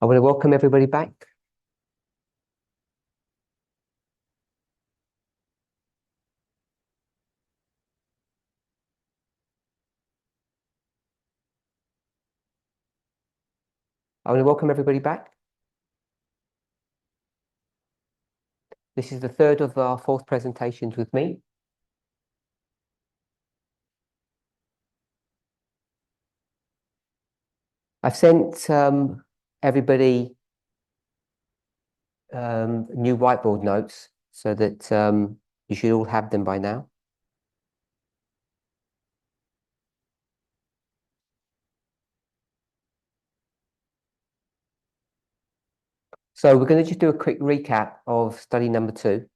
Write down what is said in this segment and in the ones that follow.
I want to welcome everybody back. I want to welcome everybody back. This is the third of our fourth presentations with me. I've sent everybody new whiteboard notes so that you should all have them by now. So we're going to just do a quick recap of study number 2.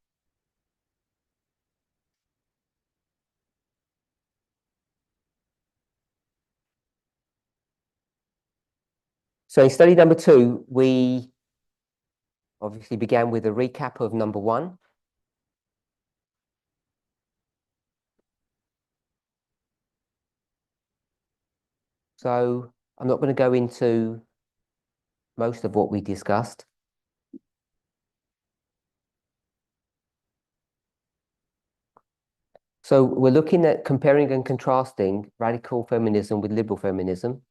So in study number 2, we obviously began with a recap of number 1. So I'm not going to go into most of what we discussed. So we're looking at comparing and contrasting radical feminism with liberal feminism.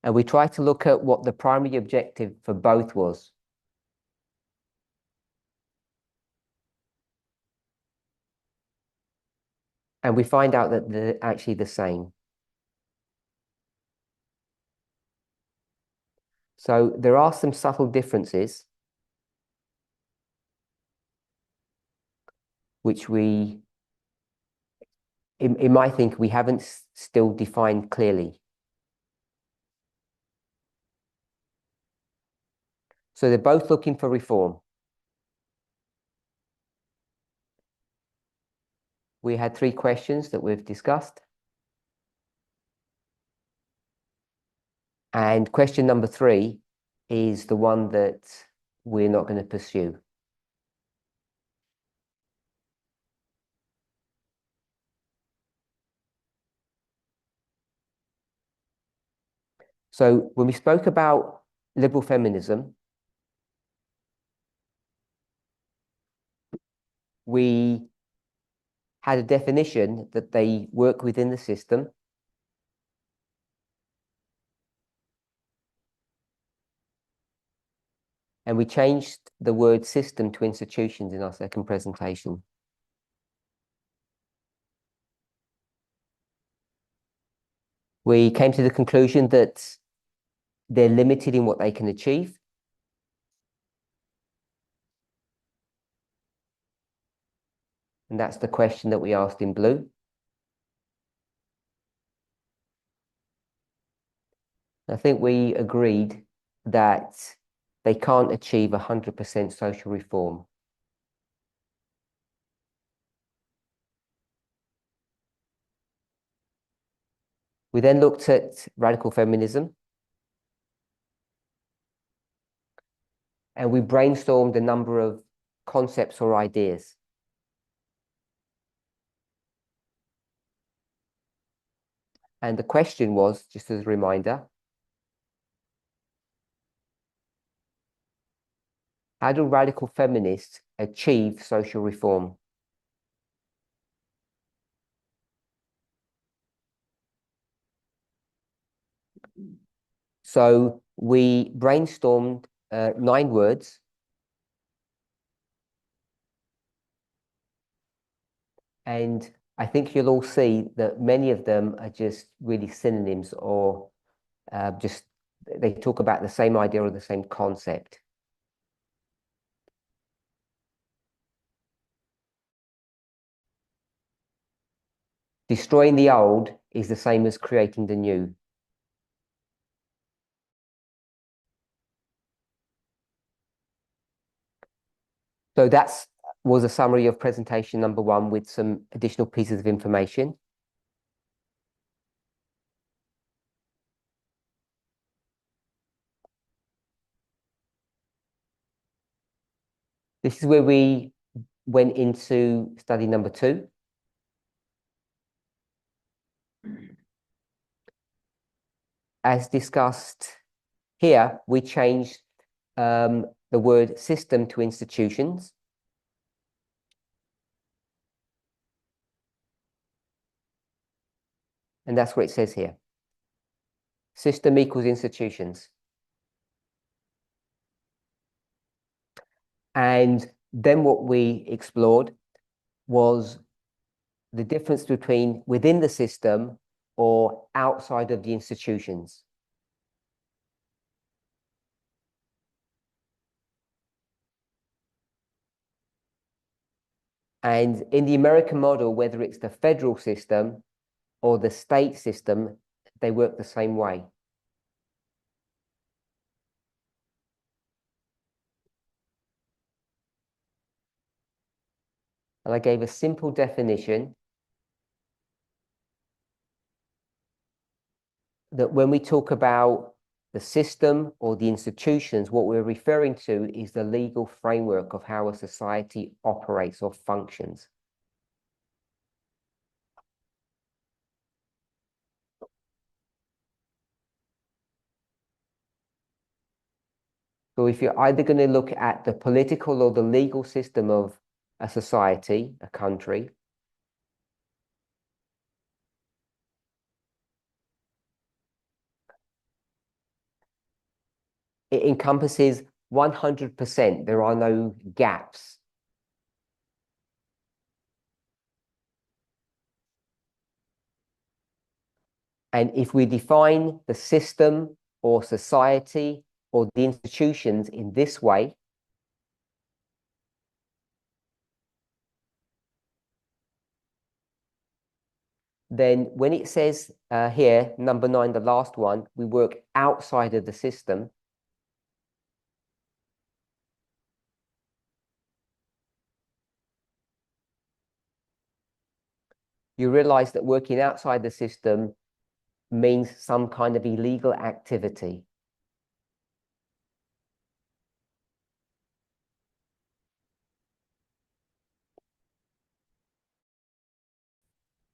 And we try to look at what the primary objective for both was. And we find out that they're actually the same. So there are some subtle differences which we, in my think, we haven't still defined clearly. So they're both looking for reform. We had 3 questions that we've discussed. And question number 3 is the one that we're not going to pursue. So when we spoke about liberal feminism, we had a definition that they work within the system. And we changed the word system to institutions in our second presentation. We came to the conclusion that they're limited in what they can achieve. And that's the question that we asked in blue. I think we agreed that they can't achieve 100% social reform. We then looked at radical feminism. And we brainstormed a number of concepts or ideas. And the question was, just as a reminder, how do radical feminists achieve social reform? So we brainstormed 9 words. And I think you'll all see that many of them are just really synonyms or just they talk about the same idea or the same concept. Destroying the old is the same as creating the new. So that was a summary of presentation number 1 with some additional pieces of information. This is where we went into study number 2. as discussed here, we changed the word system to institutions. And that's what it says here. System equals institutions. And then what we explored was the difference between within the system or outside of the institutions. And in the American model, whether it's the federal system or the state system, they work the same way. And I gave a simple definition that when we talk about the system or the institutions, what we're referring to is the legal framework of how a society operates or functions. So if you're either going to look at the political or the legal system of a society, a country, it encompasses 100%. There are no gaps. And if we define the system or society or the institutions in this way, then when it says here, number 9, the last one, we work outside of the system, you realize that working outside the system means some kind of illegal activity.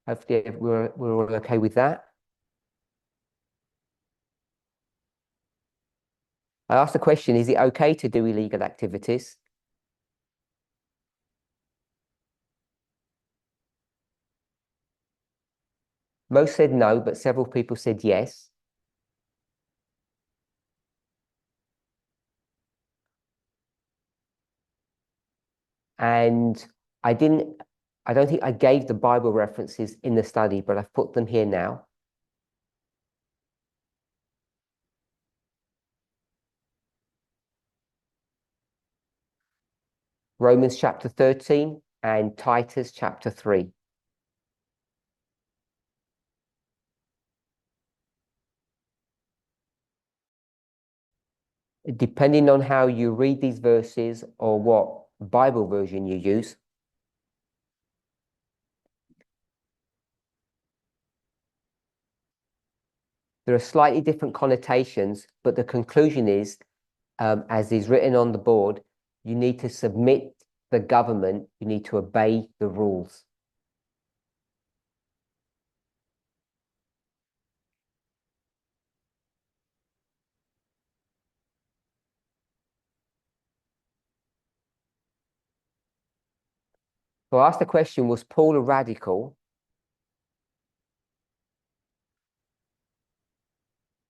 Hopefully we're all okay with that. I asked the question, is it okay to do illegal activities? Most said no, but several people said yes. And I don't think I gave the Bible references in the study, but I've put them here now. Romans chapter 13 and Titus chapter 3. Depending on how you read these verses or what Bible version you use, there are slightly different connotations, but the conclusion is, as is written on the board, you need to submit the government, you need to obey the rules. So I asked the question, was Paul a radical?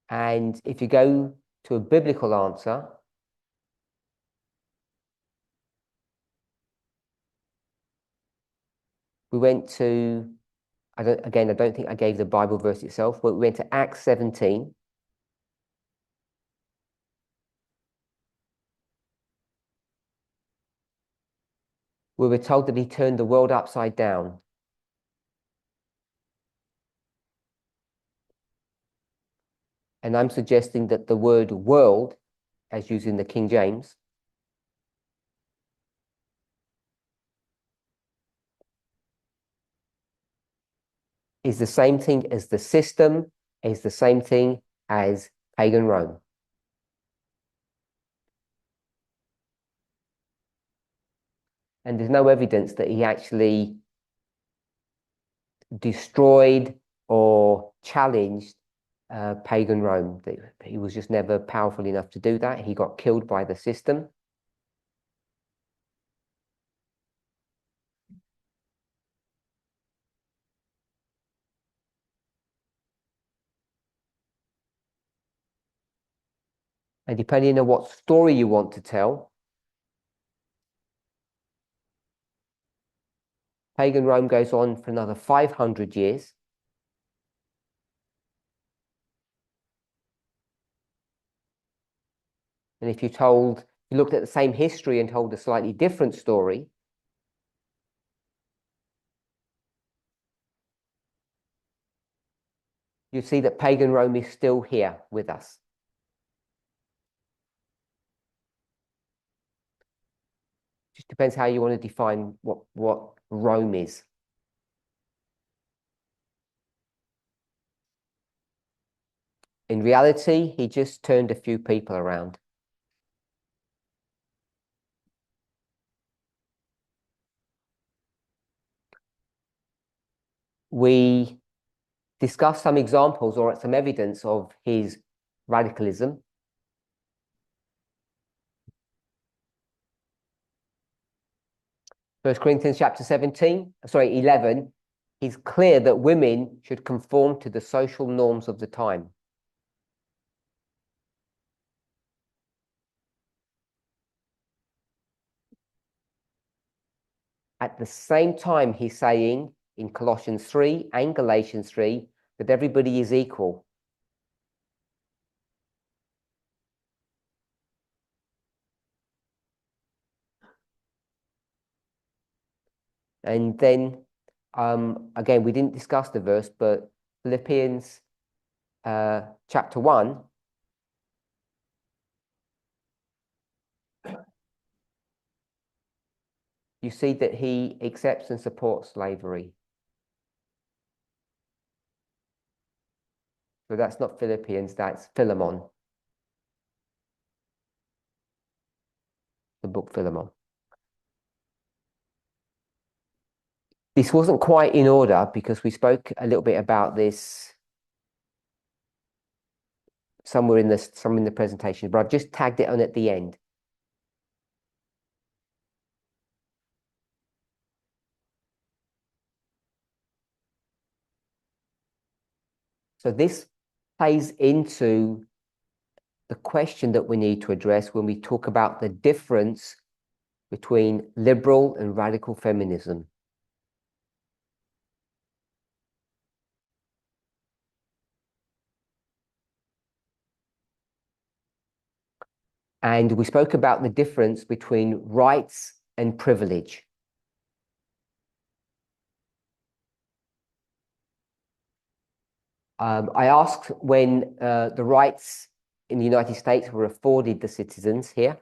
And if you go to a biblical answer, we went to, I don't think I gave the Bible verse itself, but we went to Acts 17. We were told that he turned the world upside down. And I'm suggesting that the word world, as used in the King James, is the same thing as the system, is the same thing as pagan Rome. And there's no evidence that he actually destroyed or challenged pagan Rome. He was just never powerful enough to do that. He got killed by the system. And depending on what story you want to tell, pagan Rome goes on for another 500 years. And if you looked at the same history and told a slightly different story, you see that pagan Rome is still here with us. Just depends how you want to define what Rome is. In reality, he just turned a few people around. We discussed some examples or some evidence of his radicalism. First Corinthians chapter 11, he's clear that women should conform to the social norms of the time. At the same time, he's saying in Colossians 3 and Galatians 3 that everybody is equal. And then, again, we didn't discuss the verse, but Philippians chapter 1, you see that he accepts and supports slavery. So that's not Philippians, that's Philemon. The book Philemon. This wasn't quite in order because we spoke a little bit about this somewhere in the presentation, but I've just tagged it on at the end. So this plays into the question that we need to address when we talk about the difference between liberal and radical feminism. And we spoke about the difference between rights and privilege. I asked when the rights in the United States were afforded the citizens here.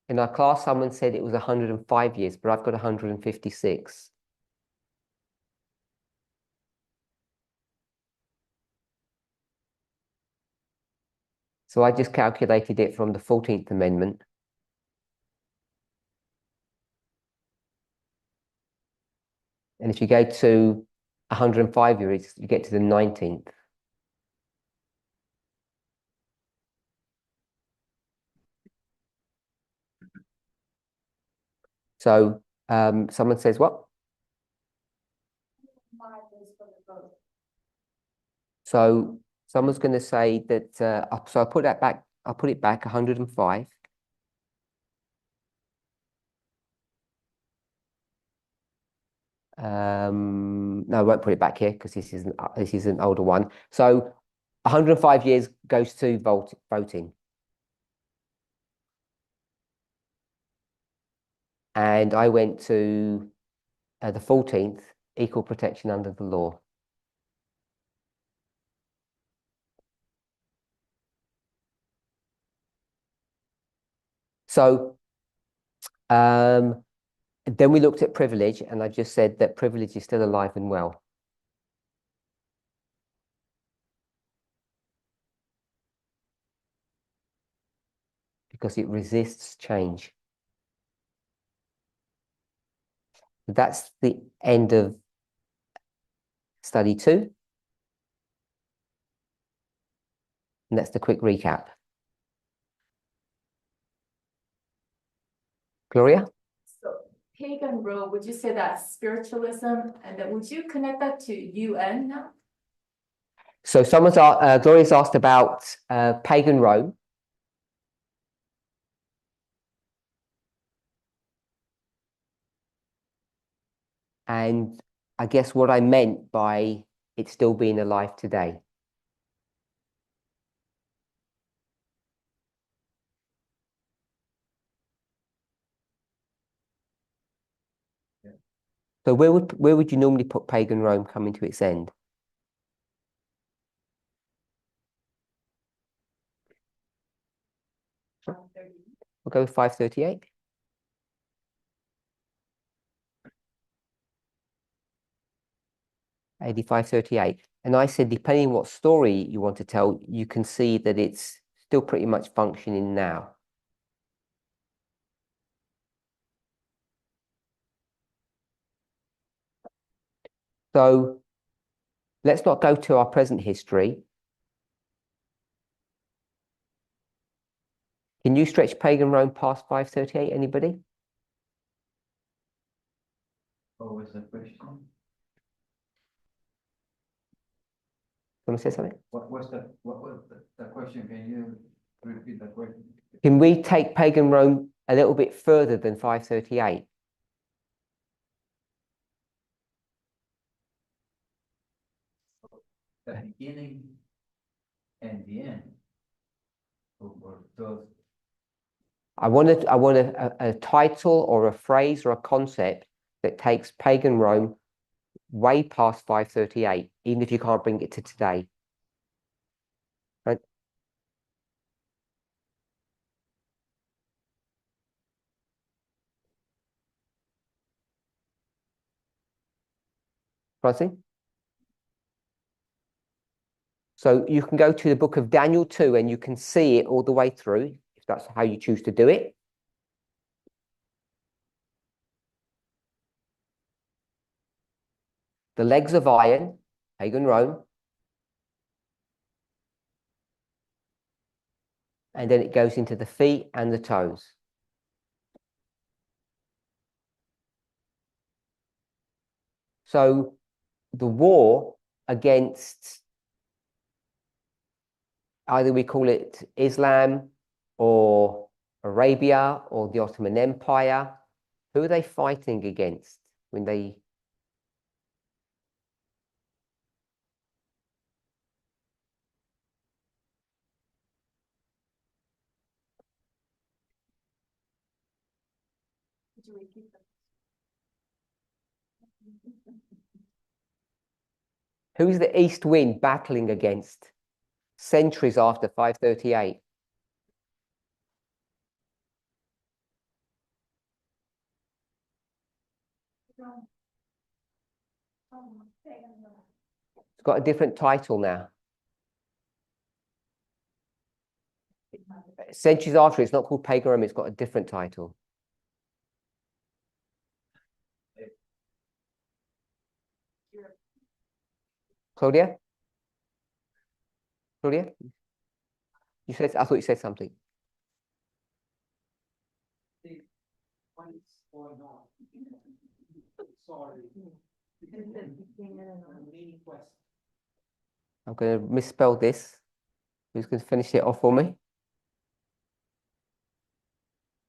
In our class, someone said it was 105 years, but I've got 156. So I just calculated it from the 14th Amendment. And if you go to 105 years, you get to the 19th. So someone says what? So someone's going to say that, so I'll put it back 105. No, I won't put it back here because this is an older one. So 105 years goes to voting. And I went to the 14th, equal protection under the law. So then we looked at privilege, and I just said that privilege is still alive and well. Because it resists change. That's the end of study 2. And that's the quick recap. Gloria? So pagan role, would you say that's spiritualism? And then would you connect that to UN now? So Gloria's asked about pagan Rome. And I guess what I meant by it still being alive today. So where would you normally put pagan Rome coming to its end? We'll go with 538. AD 538. And I said, depending on what story you want to tell, you can see that it's still pretty much functioning now. So let's not go to our present history. Can you stretch pagan Rome past 538, anybody? What was the question? Want to say something? What was the question? Can you repeat the question? Can we take pagan Rome a little bit further than 538? The beginning and the end. Or those. I want a title or a phrase or a concept that takes pagan Rome way past 538, even if you can't bring it to today. Right? Francine? So you can go to the book of Daniel 2 and you can see it all the way through, if that's how you choose to do it. The legs of iron, pagan Rome. And then it goes into the feet and the toes. So the war against, either we call it Islam or Arabia or the Ottoman Empire, who are they fighting against when they... Could you repeat that? Who's the east wind battling against centuries after 538? It's got a different title now. Centuries after, it's not called pagan Rome, it's got a different title. Claudia? Claudia? You said, I thought you said something. What is going on? Sorry. I'm going to misspell this. Who's going to finish it off for me?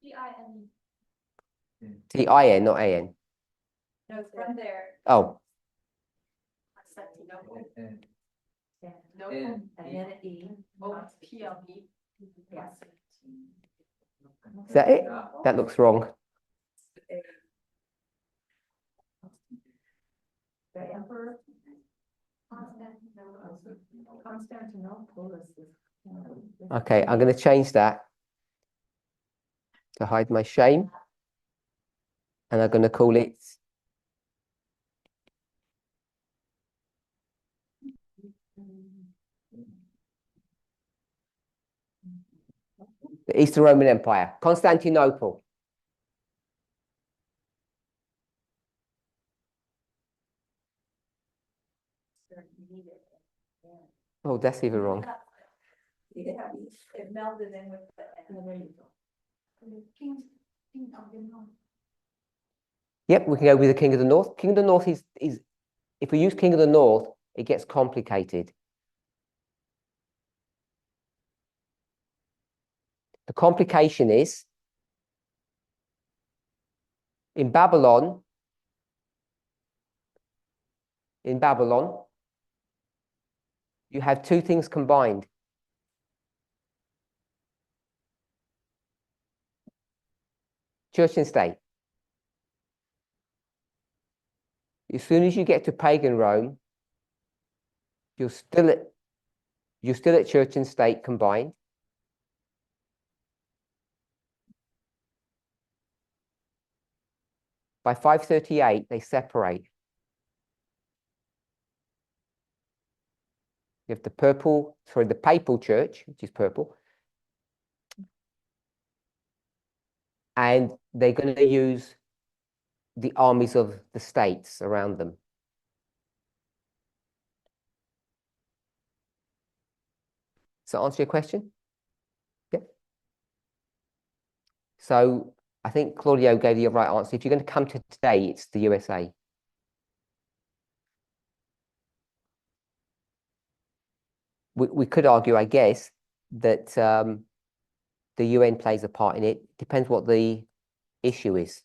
Biant. T-I-N, not A-N. No, it's from there. Oh, No, and then E. O P L E. Yes. is that it? That looks wrong. The emperor. Constantinople is this. Okay, I'm going to change that to hide my shame. And I'm going to call it the Eastern Roman Empire, Constantinople. Oh, that's even wrong. Yeah, it melded in with the. There you go. King of the North. Yep, we can go with the King of the North. King of the North is if we use King of the North, it gets complicated. The complication is in Babylon, you have two things combined. Church and state. As soon as you get to pagan Rome, you're still at church and state combined. By 538, they separate. You have the papal church, which is purple, and they're going to use the armies of the states around them. Does that answer your question? Yep. So I think Claudio gave you the right answer. If you're going to come to today, it's the USA. We could argue, I guess, that the UN plays a part in it. Depends what the issue is.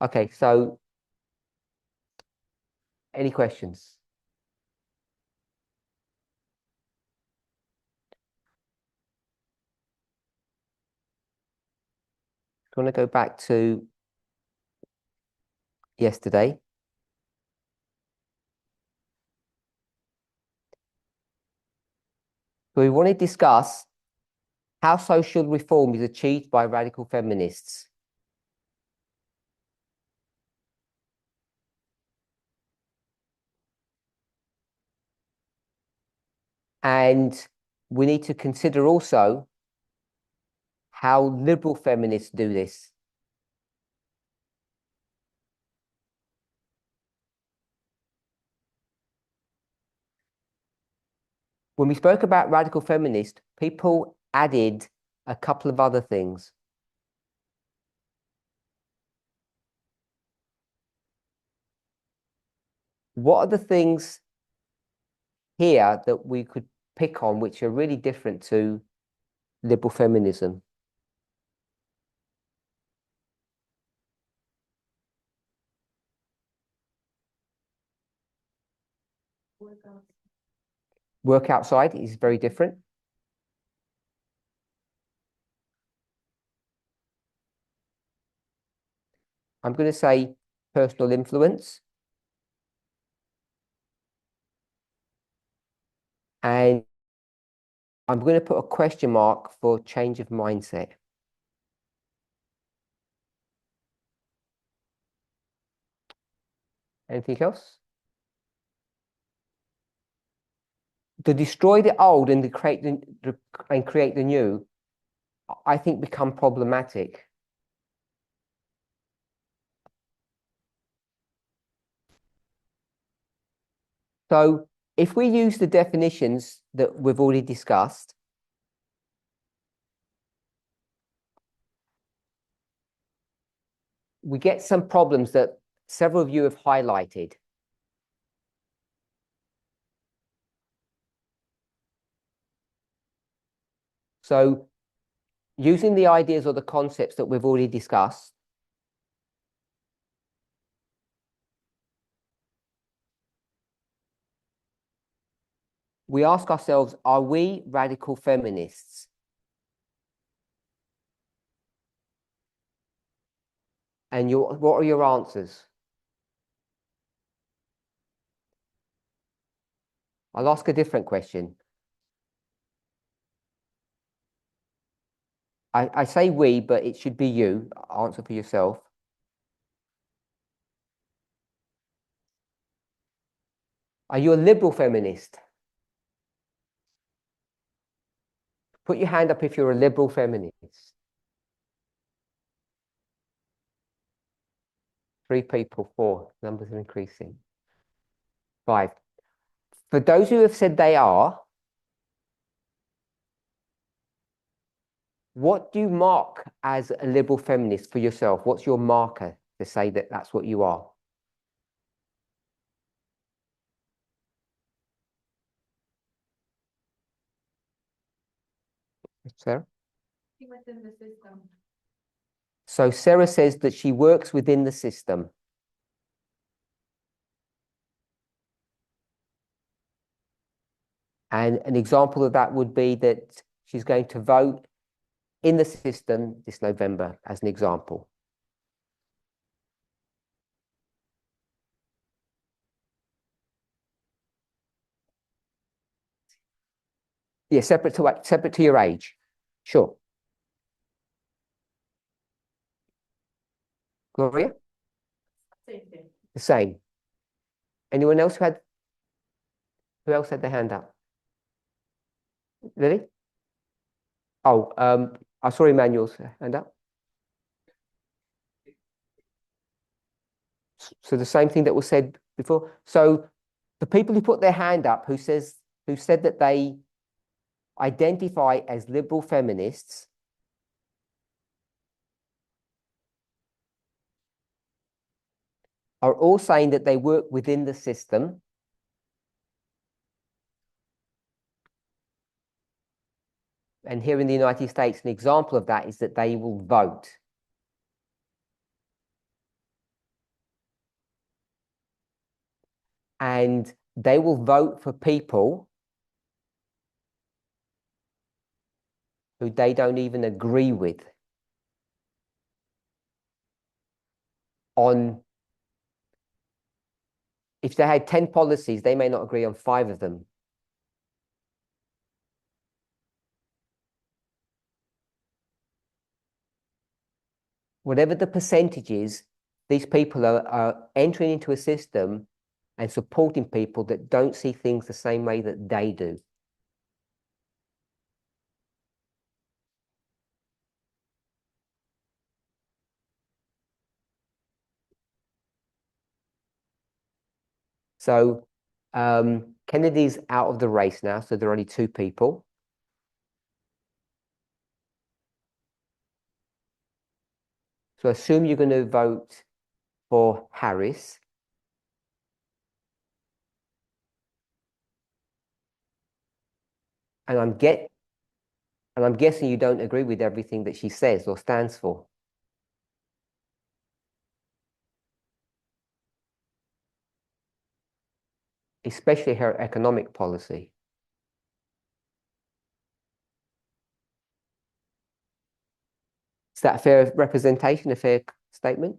Okay, so any questions? Do you want to go back to yesterday? We want to discuss how social reform is achieved by radical feminists. And we need to consider also how liberal feminists do this. When we spoke about radical feminists, people added a couple of other things. What are the things here that we could pick on which are really different to liberal feminism? Work outside is very different. I'm going to say personal influence. And I'm going to put a question mark for change of mindset. Anything else? To destroy the old and to create the new, I think become problematic. So if we use the definitions that we've already discussed, we get some problems that several of you have highlighted. So using the ideas or the concepts that we've already discussed, we ask ourselves, are we radical feminists? And what are your answers? I'll ask a different question. I say we, but it should be you. Answer for yourself. Are you a liberal feminist? Put your hand up if you're a liberal feminist. 3 people, 4. Numbers are increasing. 5. For those who have said they are, what do you mark as a liberal feminist for yourself? What's your marker to say that that's what you are? Sarah? Within the system. So Sarah says that she works within the system. And an example of that would be that she's going to vote in the system this November, as an example. Yeah, separate to your age. Sure. Gloria? Same thing. The same. Anyone else who else had their hand up? Lily? Oh, I saw Emmanuel's hand up. So the same thing that was said before. So the people who put their hand up who said that they identify as liberal feminists are all saying that they work within the system. And here in the United States, an example of that is that they will vote. And they will vote for people who they don't even agree with on, if they had 10 policies, they may not agree on 5 of them. Whatever the percentage is, these people are entering into a system and supporting people that don't see things the same way that they do. So Kennedy's out of the race now, so there are only 2 people. So assume you're going to vote for Harris. And I'm guessing you don't agree with everything that she says or stands for. Especially her economic policy. Is that a fair representation, a fair statement?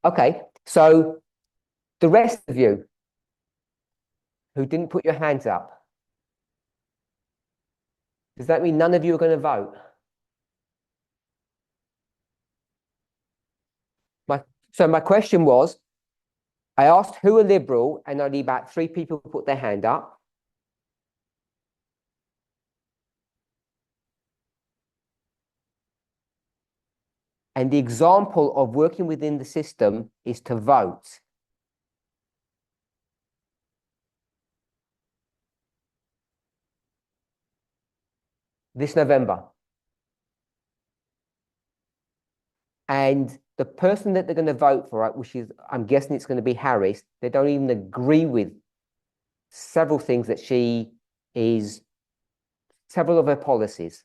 Okay, so the rest of you who didn't put your hands up, does that mean none of you are going to vote? So my question was, I asked who are liberal, and only about 3 people put their hand up. And the example of working within the system is to vote. This November. And the person that they're going to vote for, which is, I'm guessing it's going to be Harris, they don't even agree with several things that several of her policies.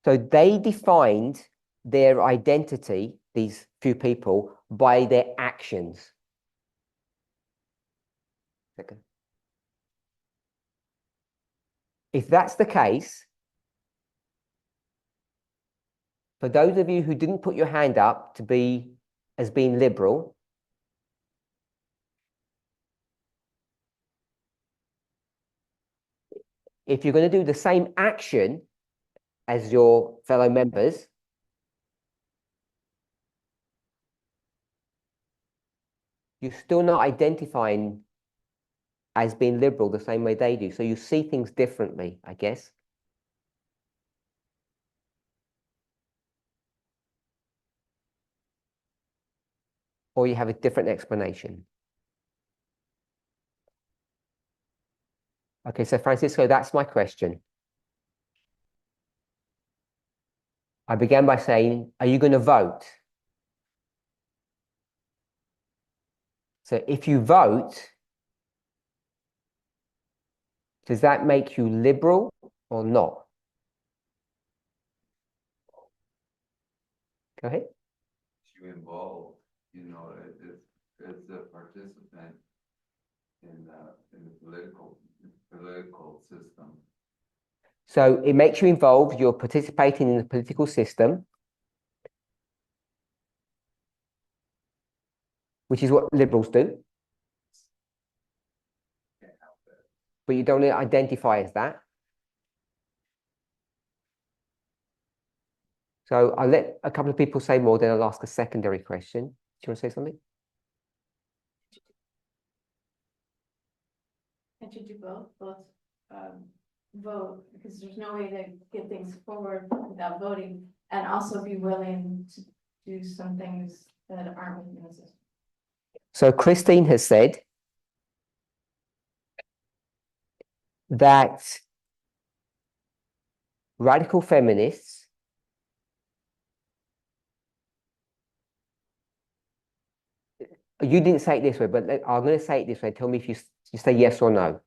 So they defined their identity, these few people, by their actions. Second. If that's the case, for those of you who didn't put your hand up to be as being liberal, if you're going to do the same action as your fellow members, you're still not identifying as being liberal the same way they do. So you see things differently, I guess. Or you have a different explanation. Okay, so Francisco, that's my question. I began by saying, are you going to vote? So if you vote, does that make you liberal or not? Go ahead. You involved, you know, as a participant in the political system. So it makes you involved, you're participating in the political system, which is what liberals do. But you don't identify as that. So I'll let a couple of people say more, then I'll ask a secondary question. Do you want to say something? Can't you do both? Vote, because there's no way to get things forward without voting, and also be willing to do some things that aren't within the system. So Christine has said that radical feminists you didn't say it this way, but I'm going to say it this way. Tell me if you say yes or no.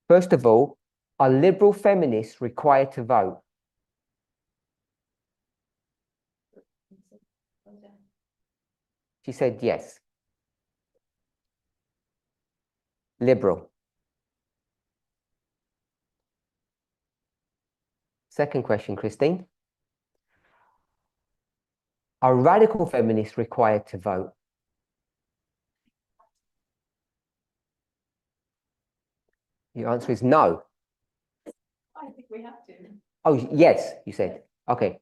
First of all, are liberal feminists required to vote? She said yes. Liberal. Second question, Christine. Are radical feminists required to vote? Your answer is no. I think we have to. Oh, yes, you said. Okay.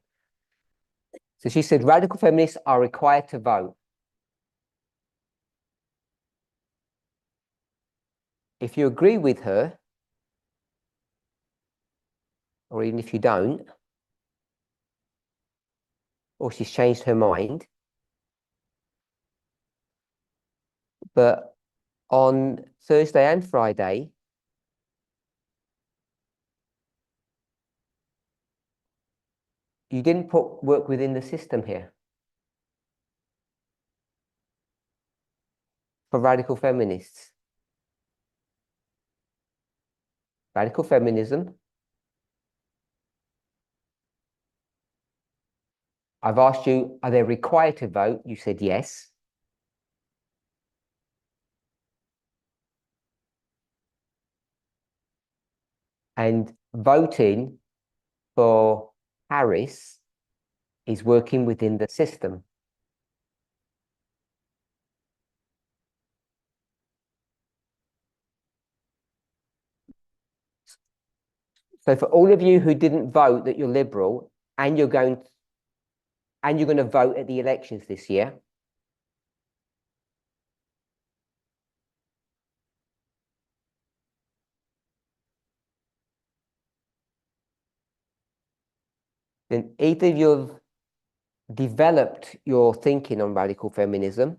So she said radical feminists are required to vote. If you agree with her, or even if you don't, or she's changed her mind, but on Thursday and Friday, you didn't put work within the system here for radical feminists. Radical feminism. I've asked you, are they required to vote? You said yes. And voting for Harris is working within the system. So for all of you who didn't vote that you're liberal and you're going to vote at the elections this year, then either you've developed your thinking on radical feminism,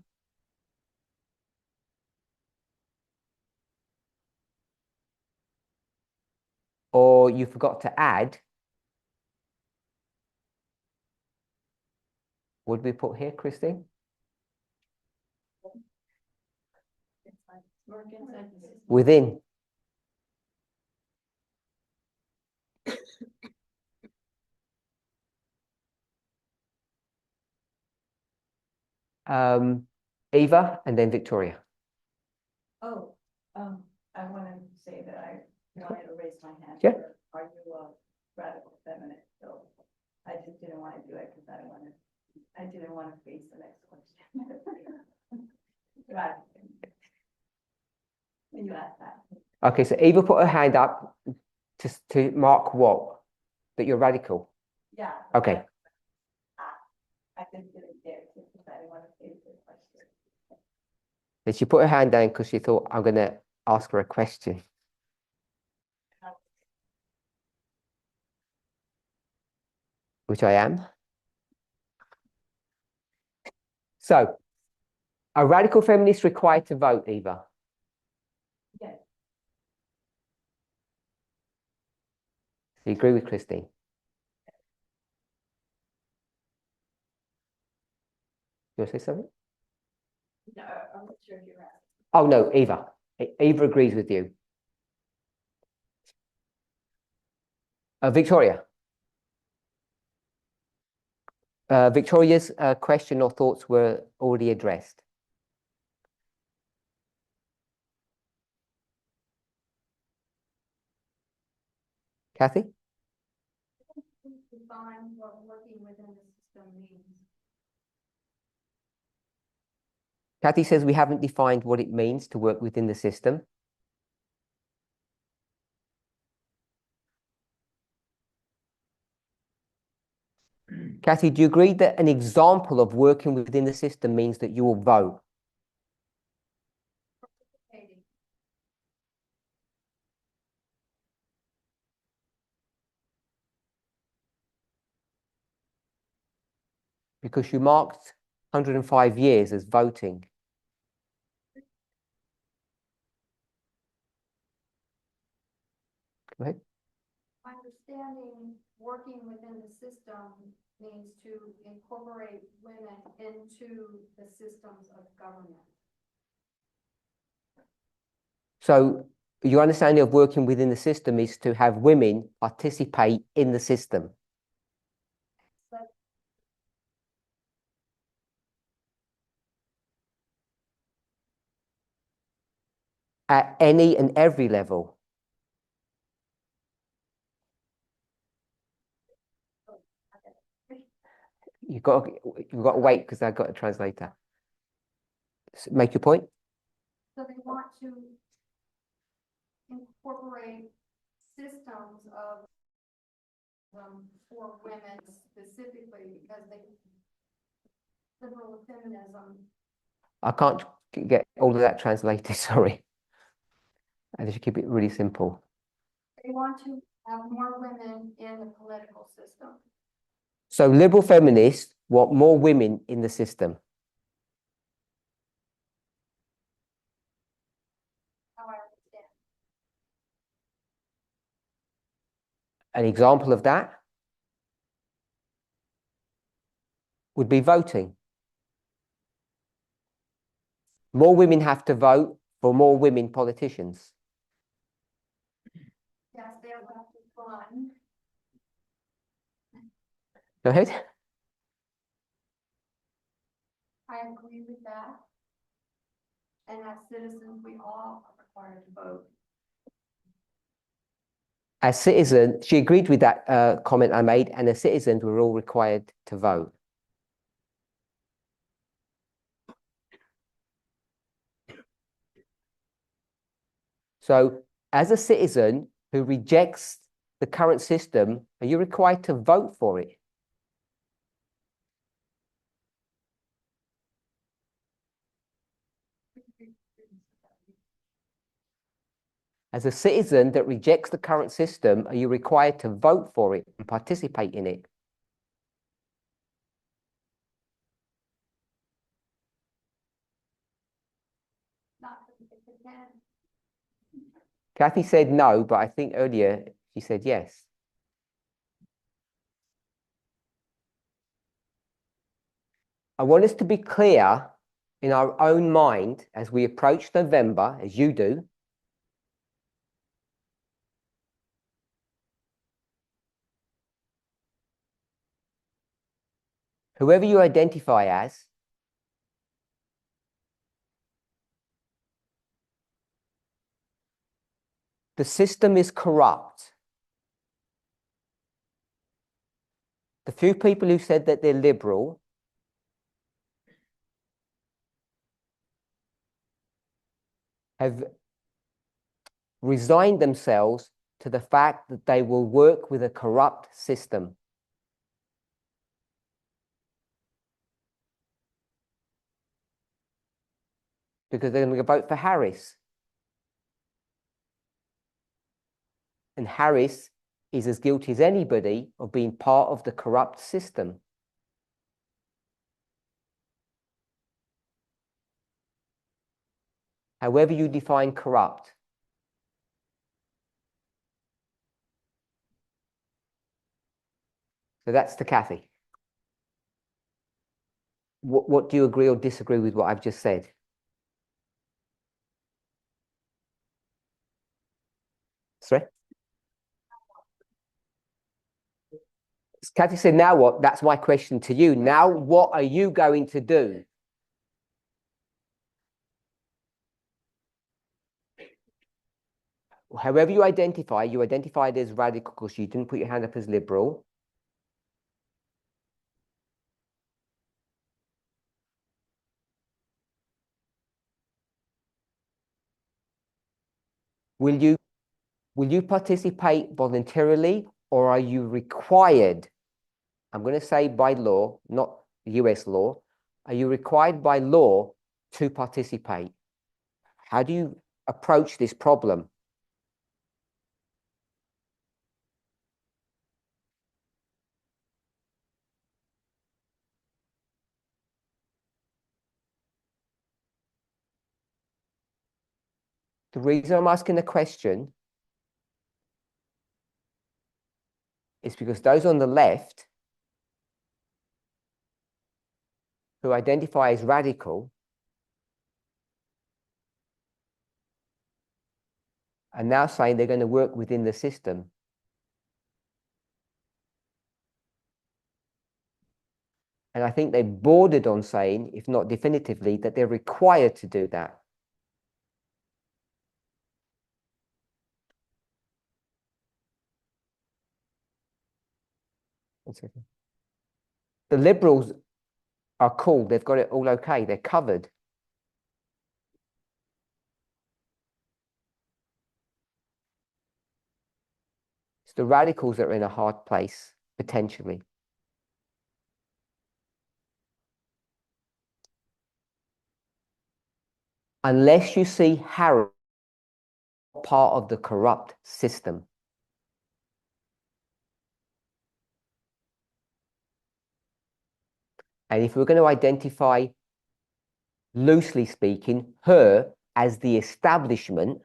or you forgot to add, what did we put here, Christine? Within. Eva and then Victoria. Oh, I want to say that I wanted to raise my hand. Yeah. Are you a radical feminist? So I just didn't want to do it because I didn't want to face the next question. Right. Can you ask that? Okay, so Eva put her hand up to mark what? That you're radical. Yeah. Okay. I didn't get it there, because I didn't want to say the question. Did she put her hand down because she thought, I'm going to ask her a question? Which I am. So, are radical feminists required to vote, Eva? Yes. Do you agree with Christine? You want to say something? No, I'm not sure if you're asking. Oh, no, Eva. Eva agrees with you. Victoria. Victoria's question or thoughts were already addressed. Kathy? Define what working within the system means. Kathy says we haven't defined what it means to work within the system. Kathy, do you agree that an example of working within the system means that you will vote? Participating. Because you marked 105 years as voting. Go ahead. Understanding working within the system means to incorporate women into the systems of government. So your understanding of working within the system is to have women participate in the system. At any and every level. You've got to wait because I've got a translator. Make your point. So they want to incorporate systems of for women specifically because liberal feminism. I can't get all of that translated, sorry. I should keep it really simple. They want to have more women in the political system. So liberal feminists want more women in the system. How I understand. An example of that would be voting. More women have to vote for more women politicians. Yes, they're left with fun. Go ahead. I agree with that. And as citizens, we all are required to vote. As citizens, she agreed with that comment I made, and as citizens, we're all required to vote. So, as a citizen who rejects the current system, are you required to vote for it? As a citizen that rejects the current system, are you required to vote for it and participate in it? Not if they can. Kathy said no, but I think earlier she said yes. I want us to be clear in our own mind as we approach November, as you do, whoever you identify as, the system is corrupt. The few people who said that they're liberal have resigned themselves to the fact that they will work with a corrupt system. Because they're going to vote for Harris. And Harris is as guilty as anybody of being part of the corrupt system. However you define corrupt. So that's to Kathy. What do you agree or disagree with what I've just said? Sorry? Kathy said, now what? That's my question to you. Now, what are you going to do? However you identified as radical because you didn't put your hand up as liberal. Will you participate voluntarily or are you required? I'm going to say by law, not US law. Are you required by law to participate? How do you approach this problem? The reason I'm asking the question is because those on the left who identify as radical are now saying they're going to work within the system. And I think they bordered on saying, if not definitively, that they're required to do that. The liberals are cool. They've got it all okay. They're covered. It's the radicals that are in a hard place, potentially. Unless you see Harris part of the corrupt system. And if we're going to identify, loosely speaking, her as the establishment,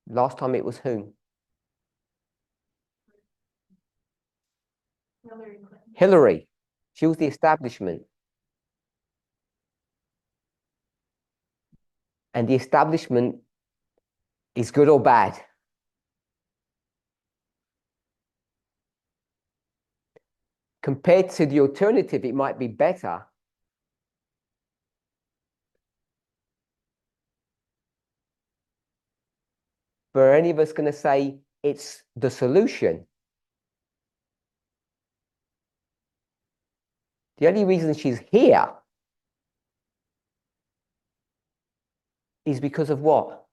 last time it was whom? Hillary. She was the establishment. And the establishment is good or bad. Compared to the alternative, it might be better. But are any of us going to say it's the solution? The only reason she's here is because of what?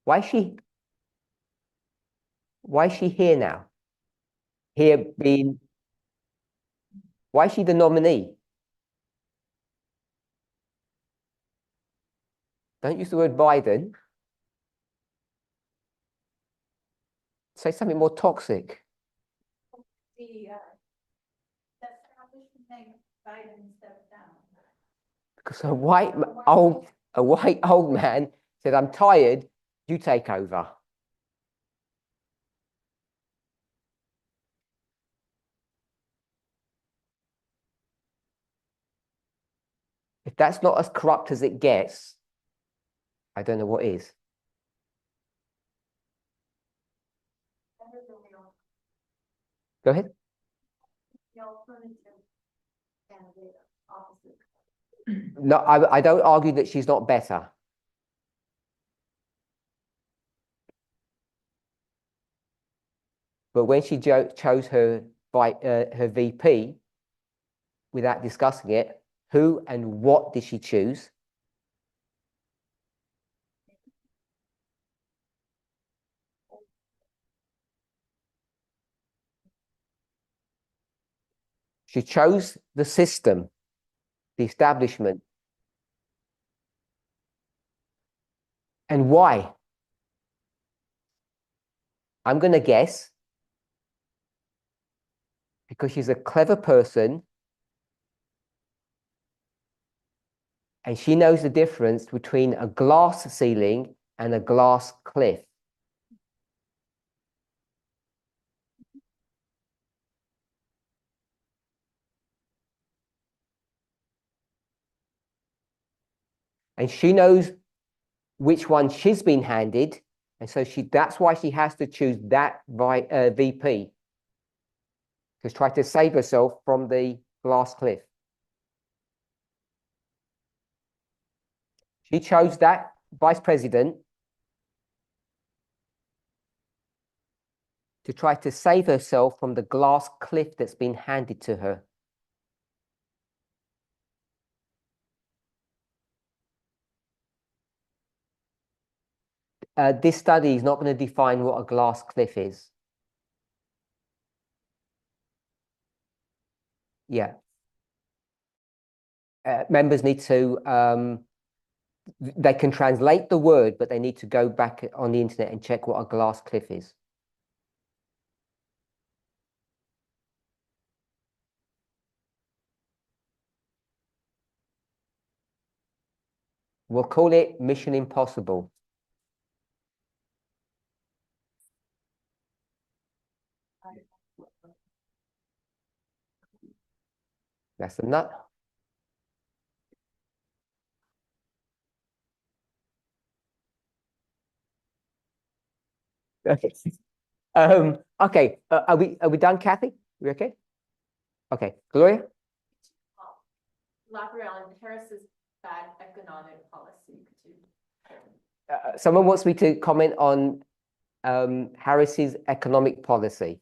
Why is she here now? Here being, why is she the nominee? Don't use the word Biden. Say something more toxic. The establishment Biden stepped down. Because a white old man said, "I'm tired, you take over." If that's not as corrupt as it gets, I don't know what is. Go ahead. The alternative candidate opposite. No, I don't argue that she's not better. But when she chose her VP, without discussing it, who and what did she choose? She chose the system, the establishment. And why? I'm going to guess because she's a clever person and she knows the difference between a glass ceiling and a glass cliff. And she knows which one she's been handed. And so that's why she has to choose that VP to try to save herself from the glass cliff. She chose that vice president to try to save herself from the glass cliff that's been handed to her. This study is not going to define what a glass cliff is. Yeah. Members need to, they can translate the word, but they need to go back on the internet and check what a glass cliff is. We'll call it Mission Impossible. That's a nut. Okay. Okay. Are we done, Kathy? We okay? Okay. Gloria? Elaborate on Harris's bad economic policy. Someone wants me to comment on Harris's economic policy.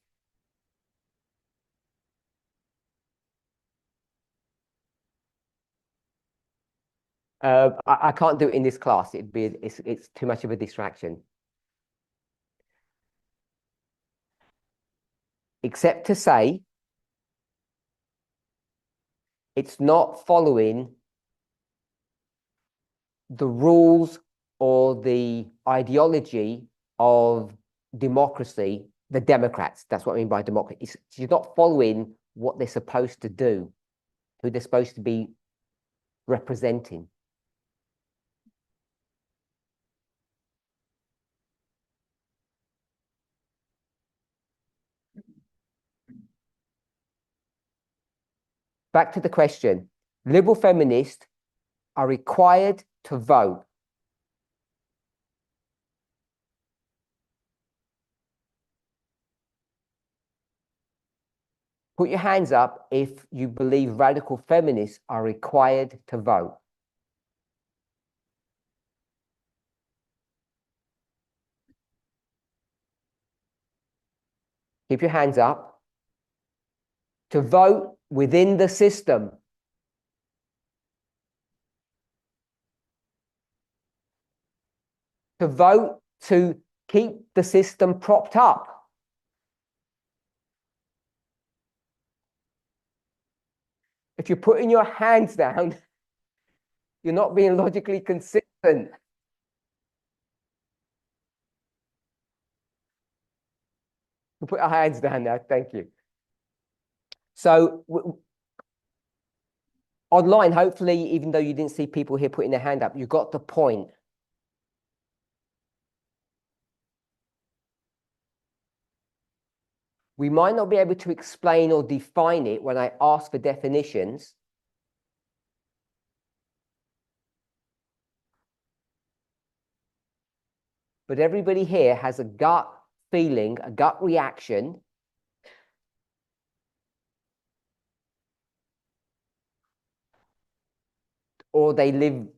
I can't do it in this class. It's too much of a distraction. Except to say, it's not following the rules or the ideology of democracy, the Democrats. That's what I mean by democracy. She's not following what they're supposed to do, who they're supposed to be representing. Back to the question. Liberal feminists are required to vote. Put your hands up if you believe radical feminists are required to vote. Keep your hands up. To vote within the system. To vote to keep the system propped up. If you're putting your hands down, you're not being logically consistent. We'll put our hands down now. Thank you. So online, hopefully, even though you didn't see people here putting their hand up, you got the point. We might not be able to explain or define it when I ask for definitions. But everybody here has a gut feeling, a gut reaction. Or they live,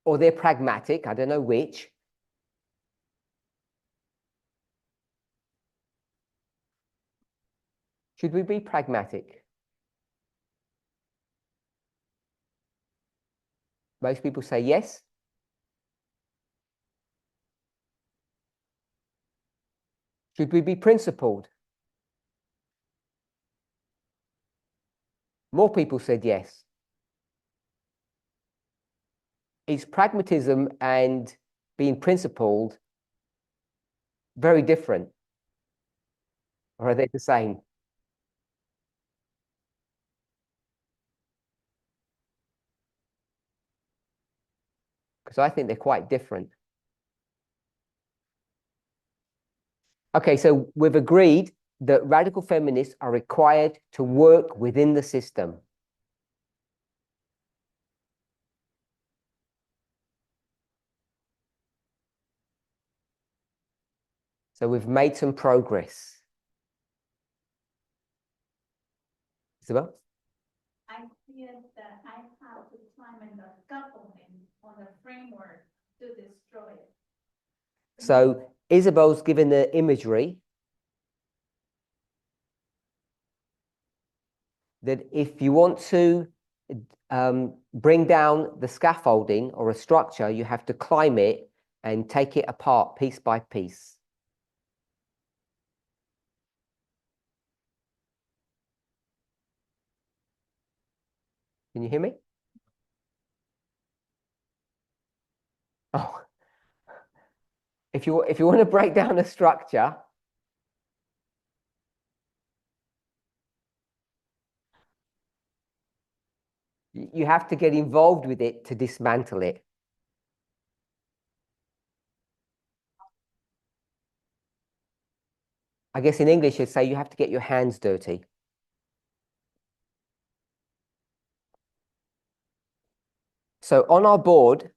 or they're pragmatic, I don't know which. Should we be pragmatic? Most people say yes. Should we be principled? More people said yes. Is pragmatism and being principled very different? Or are they the same? Because I think they're quite different. Okay, so we've agreed that radical feminists are required to work within the system. So we've made some progress. Isabel? I feel that I have to climb in the scaffolding on the framework to destroy it. So Isabel's given the imagery that if you want to bring down the scaffolding or a structure, you have to climb it and take it apart piece by piece. Can you hear me? Oh, if you want to break down a structure, you have to get involved with it to dismantle it. I guess in English, you'd say you have to get your hands dirty. So on our board,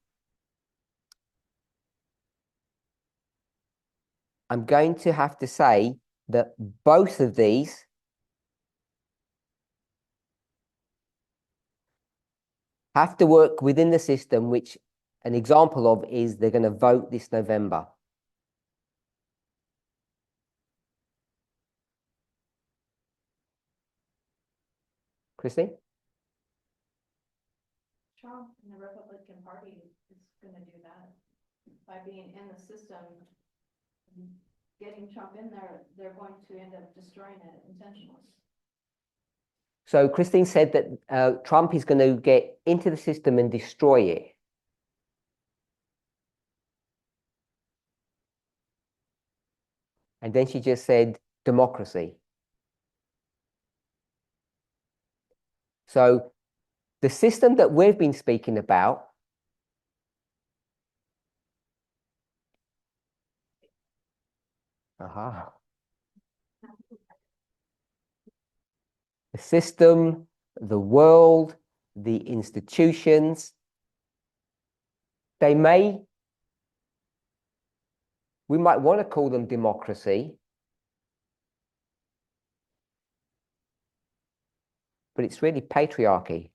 I'm going to have to say that both of these have to work within the system, which an example of is they're going to vote this November. Christine? Trump and the Republican Party is gonna do that. By being in the system, getting Trump in there, they're going to end up destroying it intentionally. So Christine said that Trump is going to get into the system and destroy it. And then she just said democracy. So the system that we've been speaking about the system, the world, the institutions, we might want to call them democracy, but it's really patriarchy.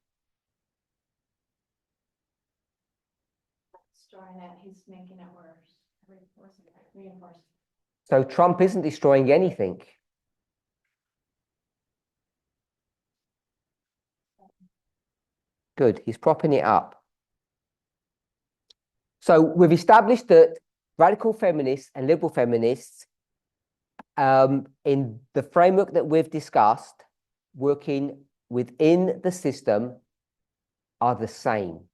Destroying it, he's making it worse, reinforcing. So Trump isn't destroying anything. Good, he's propping it up. So we've established that radical feminists and liberal feminists, in the framework that we've discussed, working within the system, are the same.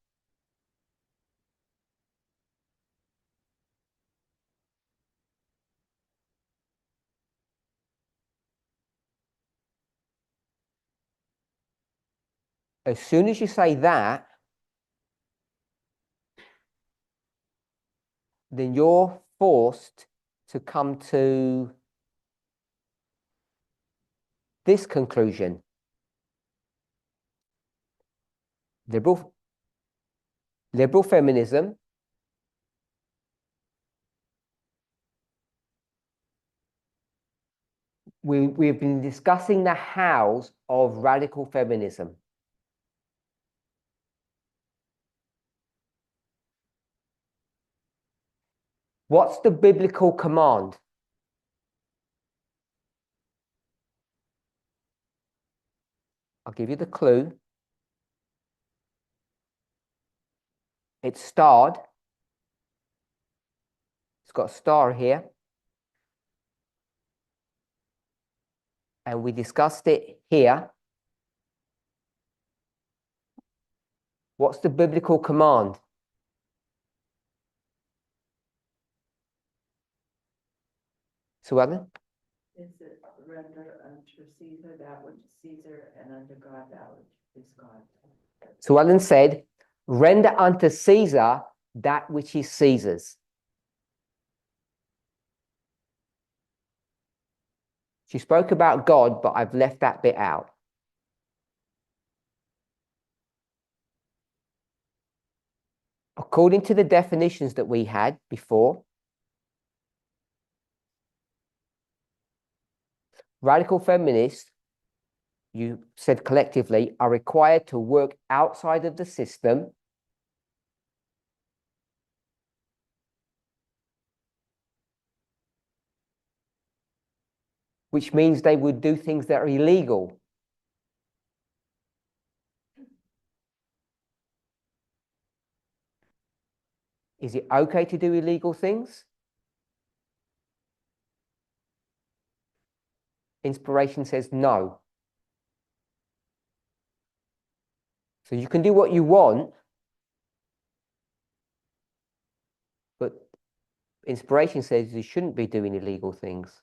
As soon as you say that, then you're forced to come to this conclusion. Liberal feminism we've been discussing the hows of radical feminism. What's the biblical command? I'll give you the clue. It's starred. It's got a star here. And we discussed it here. What's the biblical command? Sue Ellen? Is it render unto Caesar that which is Caesar, and unto God that which is God? Sue Ellen said, render unto Caesar that which is Caesar's. She spoke about God, but I've left that bit out. According to the definitions that we had before, radical feminists, you said collectively, are required to work outside of the system which means they would do things that are illegal. Is it okay to do illegal things? Inspiration says no. So you can do what you want, but inspiration says you shouldn't be doing illegal things.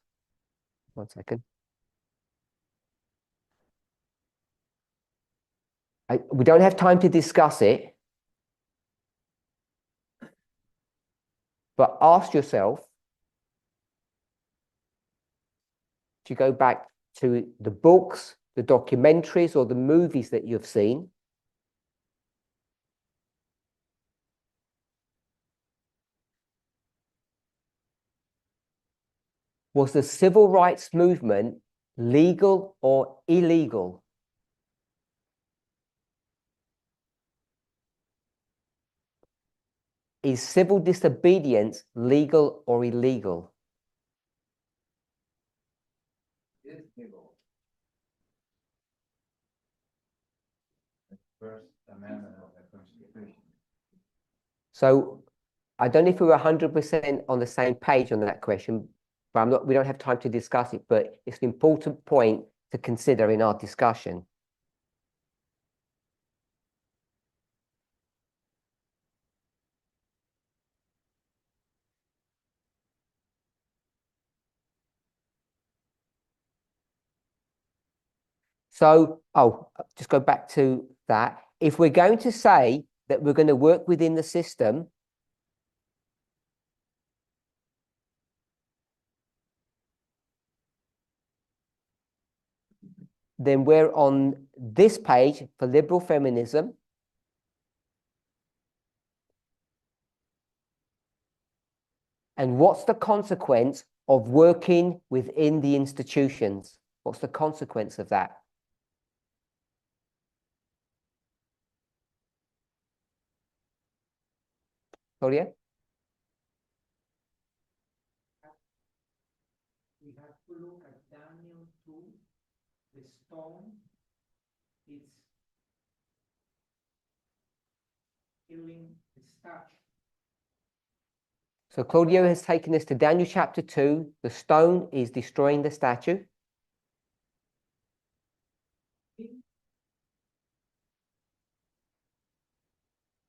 1 second. We don't have time to discuss it, but ask yourself to go back to the books, the documentaries, or the movies that you've seen. Was the civil rights movement legal or illegal? Is civil disobedience legal or illegal? It's legal. The First Amendment of the Constitution. So I don't know if we were 100% on the same page on that question, but we don't have time to discuss it, but it's an important point to consider in our discussion. So, just go back to that. If we're going to say that we're going to work within the system, then we're on this page for liberal feminism. And what's the consequence of working within the institutions? What's the consequence of that? Claudia? We have to look at Daniel 2, the stone, it's killing the statue. So Claudio has taken us to Daniel chapter 2. The stone is destroying the statue.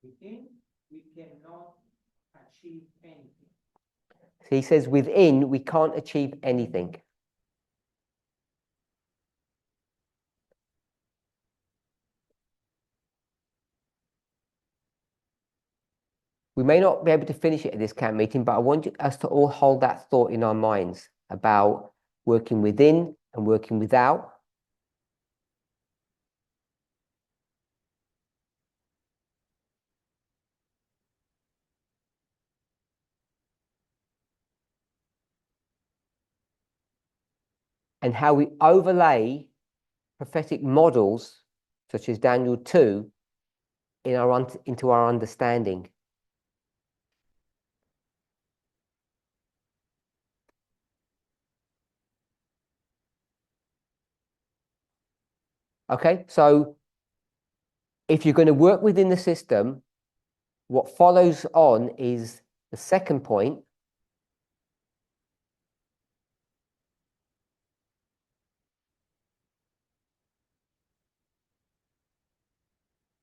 Within, we cannot achieve anything. So he says within, we can't achieve anything. We may not be able to finish it at this camp meeting, but I want us to all hold that thought in our minds about working within and working without. And how we overlay prophetic models, such as Daniel 2, into our understanding. Okay, so if you're going to work within the system, what follows on is the second point.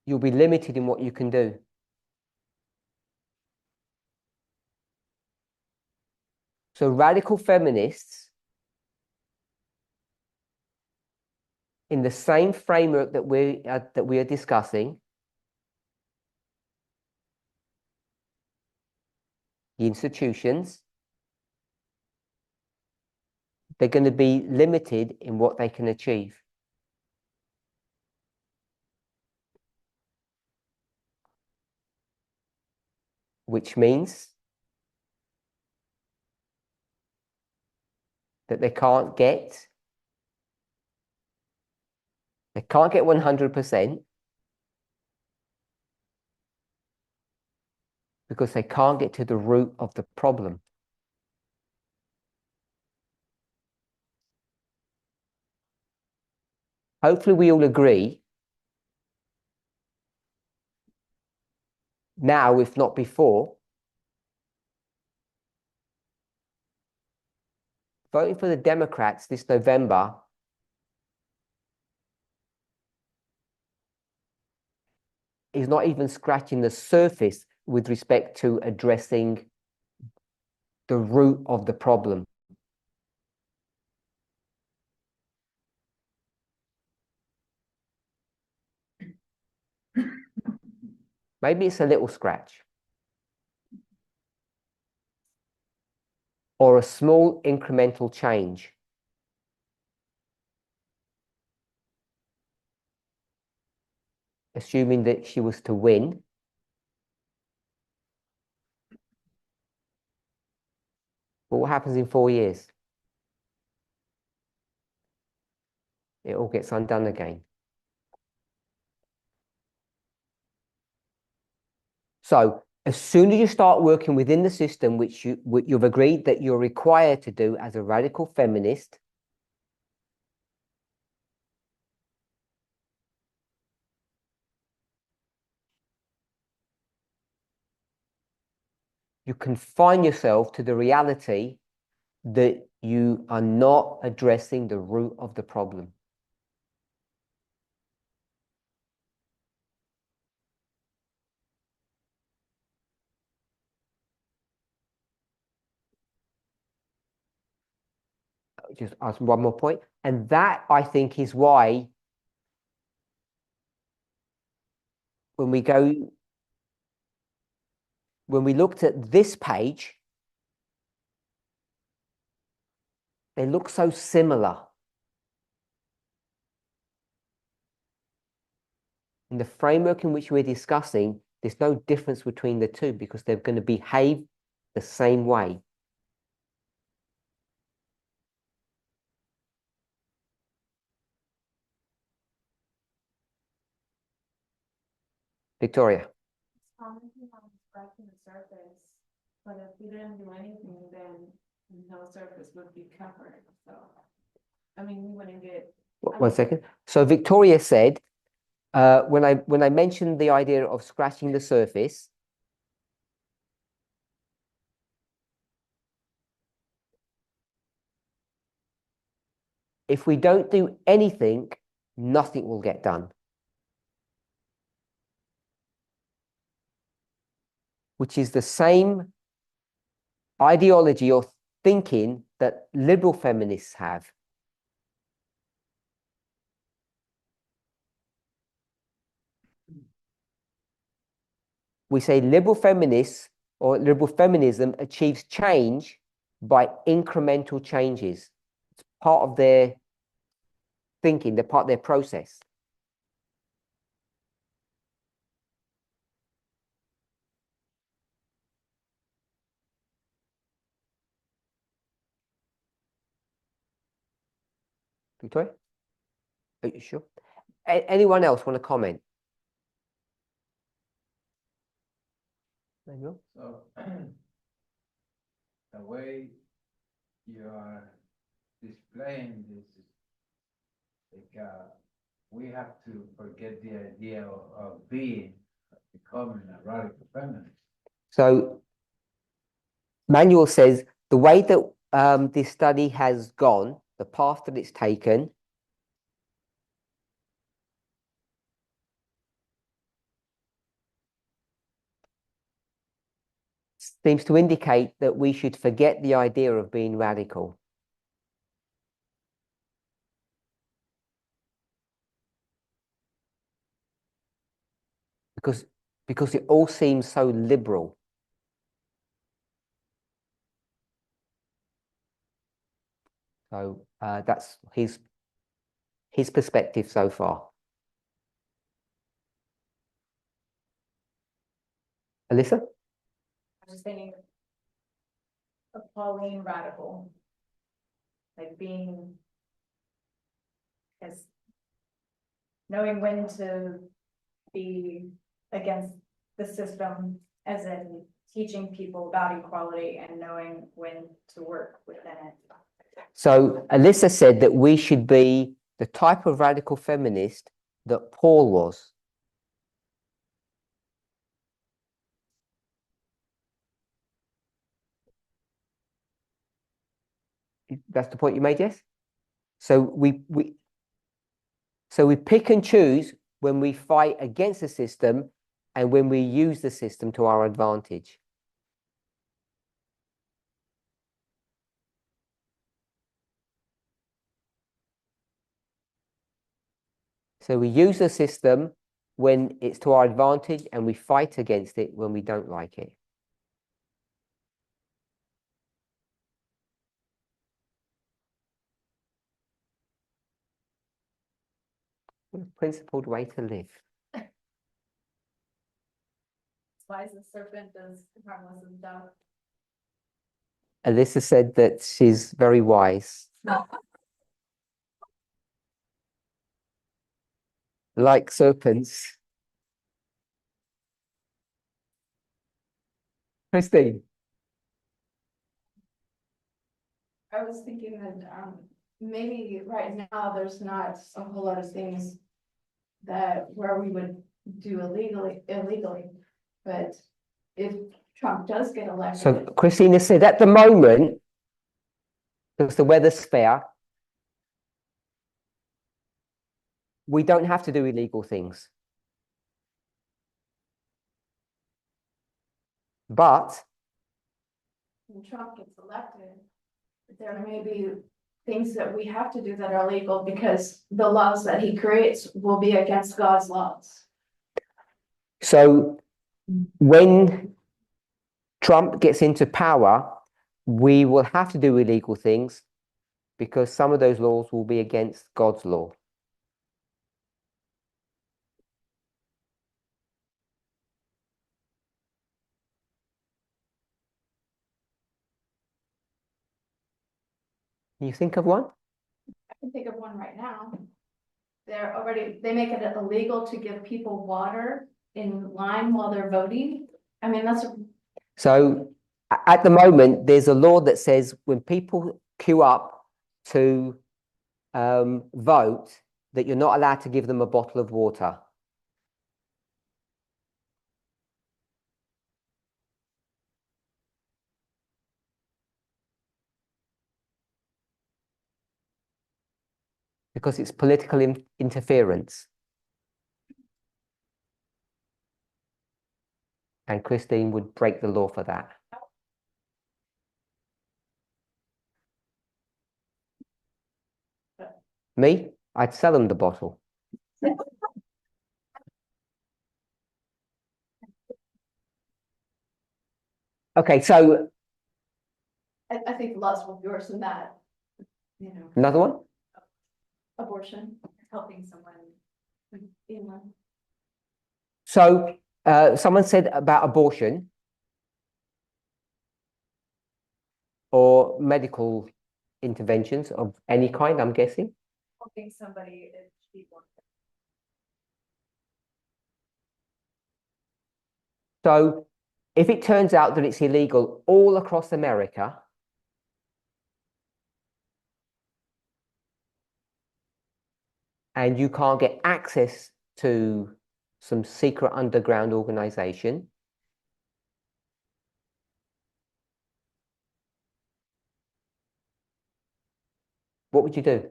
You'll be limited in what you can do. So radical feminists, in the same framework that we are discussing, the institutions, they're going to be limited in what they can achieve. Which means that they can't get 100% because they can't get to the root of the problem. Hopefully we all agree now, if not before, voting for the Democrats this November is not even scratching the surface with respect to addressing the root of the problem. Maybe it's a little scratch. Or a small incremental change. Assuming that she was to win. But what happens in 4 years? It all gets undone again. So as soon as you start working within the system, which you've agreed that you're required to do as a radical feminist, you confine yourself to the reality that you are not addressing the root of the problem. Just ask one more point. And that, I think, is why when we looked at this page, they look so similar. In the framework in which we're discussing, there's no difference between the two because they're going to behave the same way. Victoria. Commenting on scratching the surface, but if we didn't do anything, then no surface would be covered, so. I mean, we wouldn't get. One second. So Victoria said, when I mentioned the idea of scratching the surface, if we don't do anything, nothing will get done. Which is the same ideology or thinking that liberal feminists have. We say liberal feminists or liberal feminism achieves change by incremental changes. It's part of their thinking, they're part of their process. Victoria? Are you sure? Anyone else want to comment? Manuel? So the way you are displaying this is like we have to forget the idea of being. becoming a radical feminist. So Manuel says the way that this study has gone, the path that it's taken, seems to indicate that we should forget the idea of being radical. Because it all seems so liberal. So that's his perspective so far. Alyssa? I was just thinking of Pauline radical, like being, as knowing when to be against the system, as in teaching people about equality and knowing when to work within it. So Alyssa said that we should be the type of radical feminist that Paul was. That's the point you made, yes? So we pick and choose when we fight against the system and when we use the system to our advantage. So we use the system when it's to our advantage and we fight against it when we don't like it. What a principled way to live. Why is the serpent as harmless as a dove? Alyssa said that she's very wise. Like serpents. Christine. I was thinking that maybe right now there's not a whole lot of things that where we would do illegally, but if Trump does get elected. So Christina said at the moment, because the weather's fair, we don't have to do illegal things. But when Trump gets elected, there may be things that we have to do that are legal because the laws that he creates will be against God's laws. so when Trump gets into power, we will have to do illegal things because some of those laws will be against God's law. Can you think of one? I can think of one right now. They make it illegal to give people water in line while they're voting. I mean, that's So at the moment, there's a law that says when people queue up to vote, that you're not allowed to give them a bottle of water. Because it's political interference. And Christine would break the law for that. Me? I'd sell them the bottle. Okay, so I think the laws will be worse than that. You know, another one? abortion, helping someone in one. So someone said about abortion or medical interventions of any kind, I'm guessing. Helping somebody if she wants. So if it turns out that it's illegal all across America, and you can't get access to some secret underground organization, what would you do?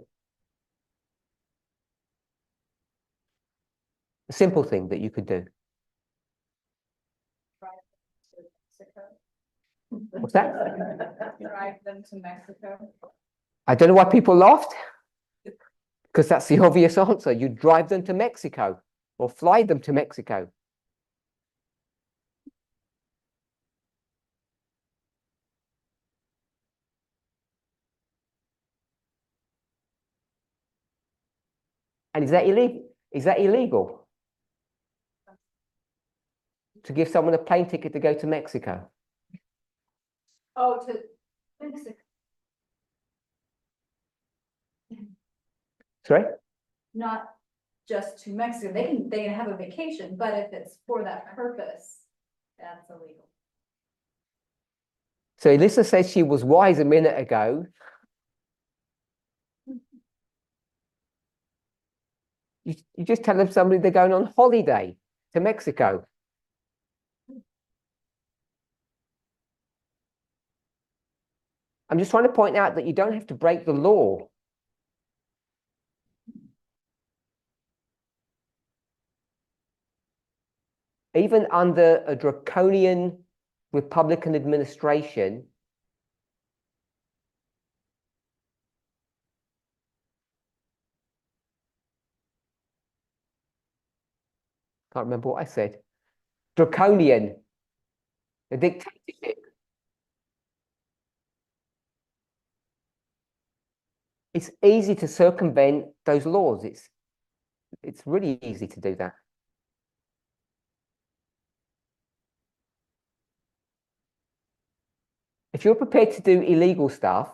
A simple thing that you could do. What's that? Drive them to Mexico. I don't know why people laughed, because that's the obvious answer. You drive them to Mexico or fly them to Mexico. And is that illegal? Is that illegal? To give someone a plane ticket to go to Mexico? Oh, to Mexico. Sorry? Not just to Mexico. They can have a vacation, but if it's for that purpose, that's illegal. So Alyssa says she was wise a minute ago. You just tell them somebody they're going on holiday to Mexico. I'm just trying to point out that you don't have to break the law. Even under a draconian Republican administration, can't remember what I said. Draconian, a dictatorship. It's easy to circumvent those laws. It's really easy to do that. If you're prepared to do illegal stuff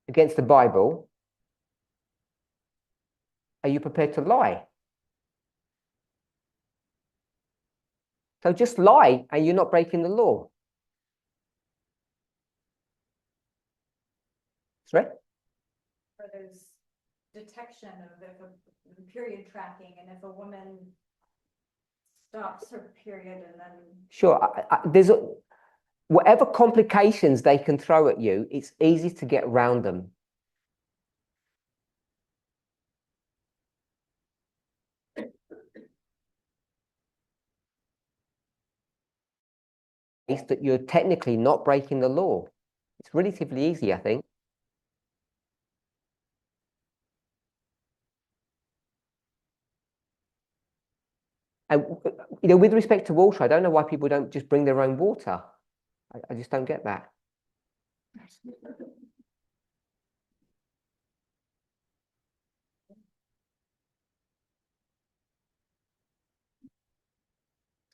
against the Bible, are you prepared to lie? So just lie and you're not breaking the law. Sorry? For those detection of if a period tracking and if a woman stops her period and then. Sure. There's whatever complications they can throw at you, it's easy to get around them. It's that you're technically not breaking the law. It's relatively easy, I think. And with respect to water, I don't know why people don't just bring their own water. I just don't get that.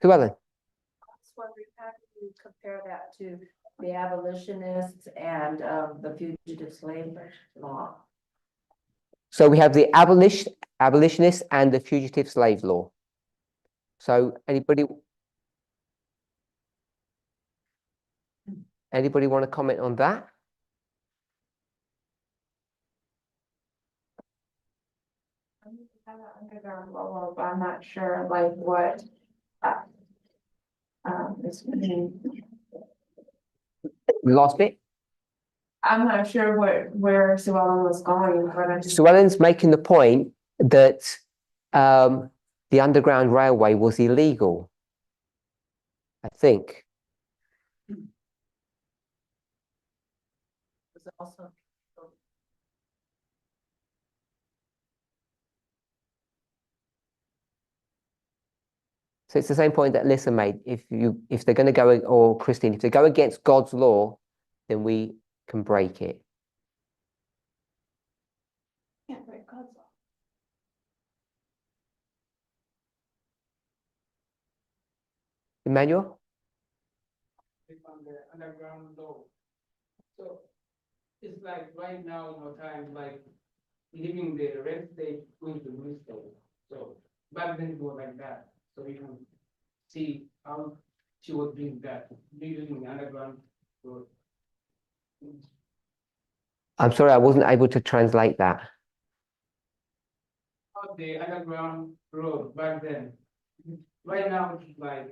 So, Ellen? That's why we have to compare that to the abolitionists and the fugitive slave law. So we have the abolitionists and the fugitive slave law. So anybody want to comment on that? Underground law, but I'm not sure like what this means. Last bit. I'm not sure where Sue Ellen was going, but I just. So Ellen's making the point that the Underground Railway was illegal, I think. Was also. So it's the same point that Alyssa made. If they're going to go, or Christine, if they go against God's law, then we can break it. Can't break God's law. Emmanuel? On the underground law. So it's like right now, time like leaving the red state going to blue state. So back then it was like that. So you can see how she was doing that, leaving the underground road. I'm sorry, I wasn't able to translate that. About the underground road back then. Right now, it's like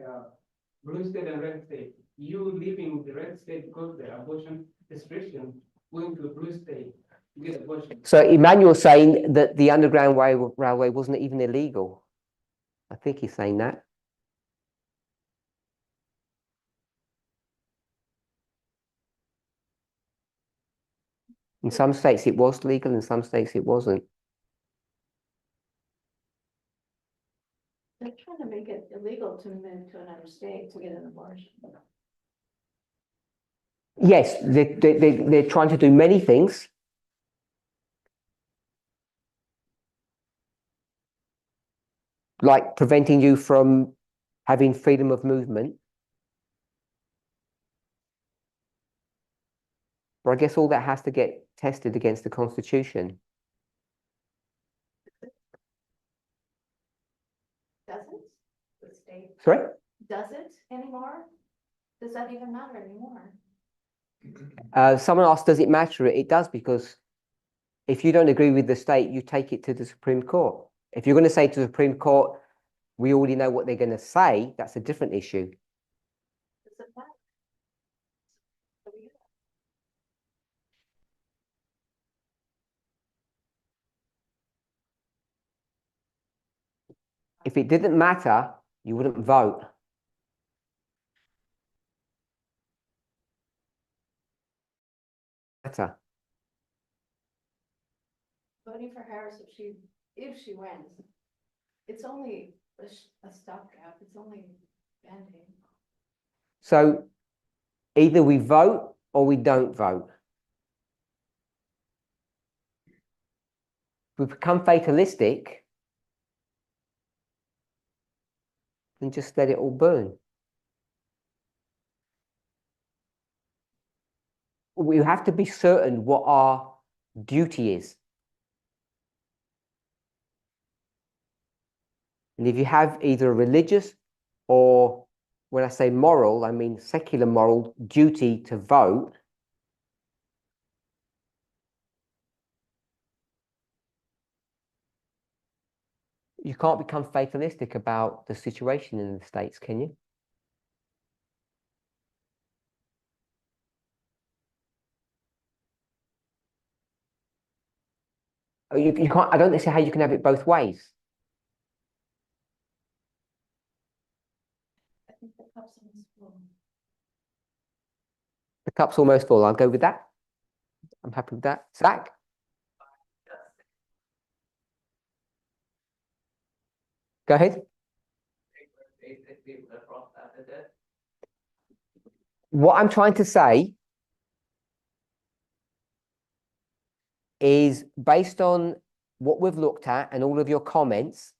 blue state and red state. You leaving the red state because the abortion restriction, going to the blue state to get abortion. So Emmanuel's saying that the underground railway wasn't even illegal. I think he's saying that. In some states it was legal, in some states it wasn't. They're trying to make it illegal to move to another state to get an abortion. Yes, they're trying to do many things. Like preventing you from having freedom of movement. But I guess all that has to get tested against the Constitution. Does it? The state, Sorry? does it anymore? Does that even matter anymore? Someone asked, does it matter? It does, because if you don't agree with the state, you take it to the Supreme Court. If you're going to say to the Supreme Court, we already know what they're going to say, that's a different issue. Does it matter? If it didn't matter, you wouldn't vote. Matter. Voting for Harris if she wins, it's only a stopgap, it's only band-aid. So either we vote or we don't vote. If we become fatalistic, then just let it all burn. We have to be certain what our duty is. And if you have either a religious or, when I say moral, I mean secular moral duty to vote, you can't become fatalistic about the situation in the States, can you? You can't, I don't see how you can have it both ways. I think the cup's almost full. The cup's almost full. I'll go with that. I'm happy with that. Zach? Go ahead. What I'm trying to say is, based on what we've looked at and all of your comments,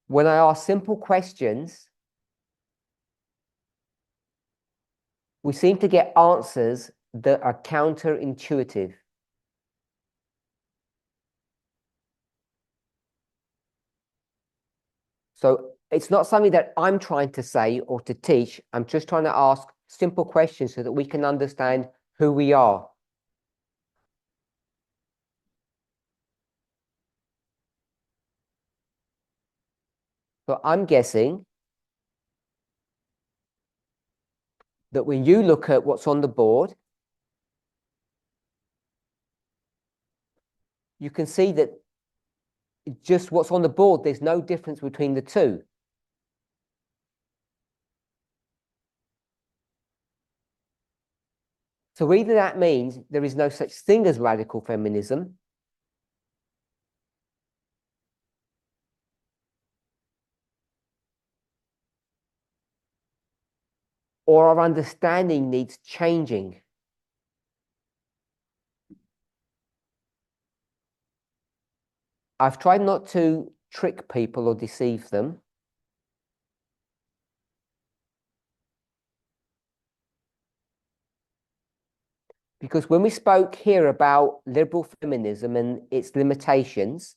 when I ask simple questions, we seem to get answers that are counterintuitive. So it's not something that I'm trying to say or to teach. I'm just trying to ask simple questions so that we can understand who we are. So I'm guessing that when you look at what's on the board, you can see that just what's on the board, there's no difference between the two. So either that means there is no such thing as radical feminism, or our understanding needs changing. I've tried not to trick people or deceive them. Because when we spoke here about liberal feminism and its limitations,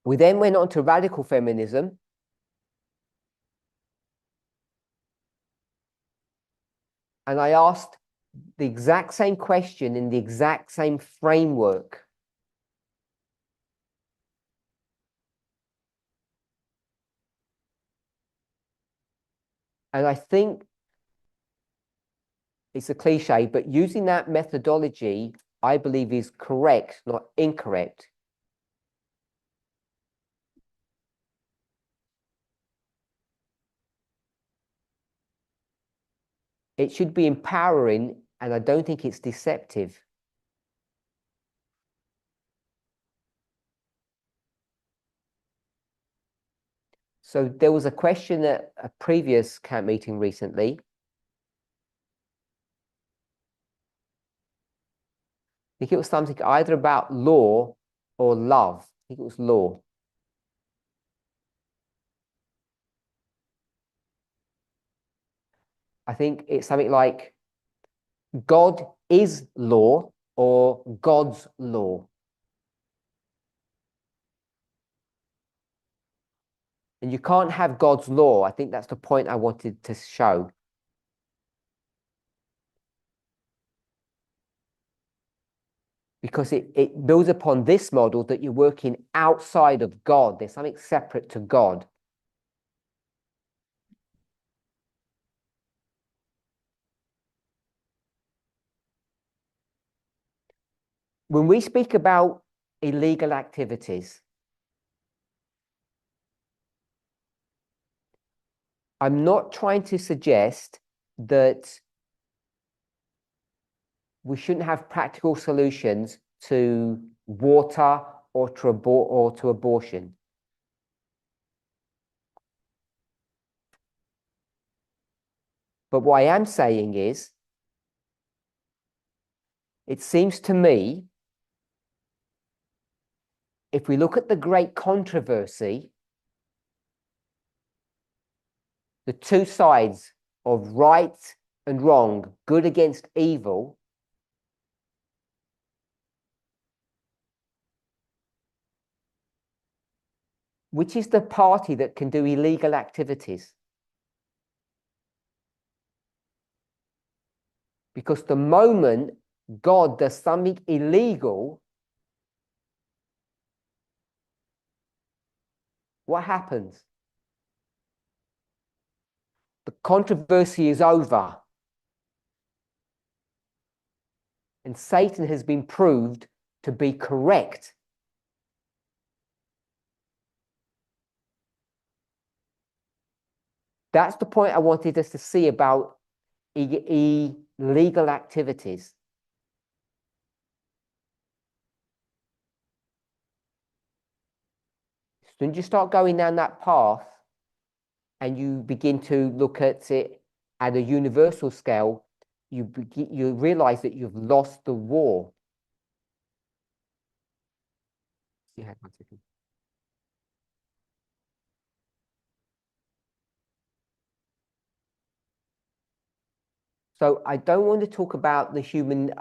we then went on to radical feminism, and I asked the exact same question in the exact same framework. And I think it's a cliche, but using that methodology, I believe, is correct, not incorrect. It should be empowering, and I don't think it's deceptive. So there was a question at a previous camp meeting recently. I think it was something either about law or love. I think it was law. I think it's something like God is law or God's law. And you can't have God's law. I think that's the point I wanted to show. Because it builds upon this model that you're working outside of God. There's something separate to God. When we speak about illegal activities, I'm not trying to suggest that we shouldn't have practical solutions to water or to abortion. But what I am saying is, it seems to me, if we look at the great controversy, the two sides of right and wrong, good against evil, which is the party that can do illegal activities? Because the moment God does something illegal, what happens? The controversy is over. And Satan has been proved to be correct. That's the point I wanted us to see about illegal activities. As soon as you start going down that path and you begin to look at it at a universal scale, you realize that you've lost the war. Yeah, 1 second. So I don't want to talk about the human.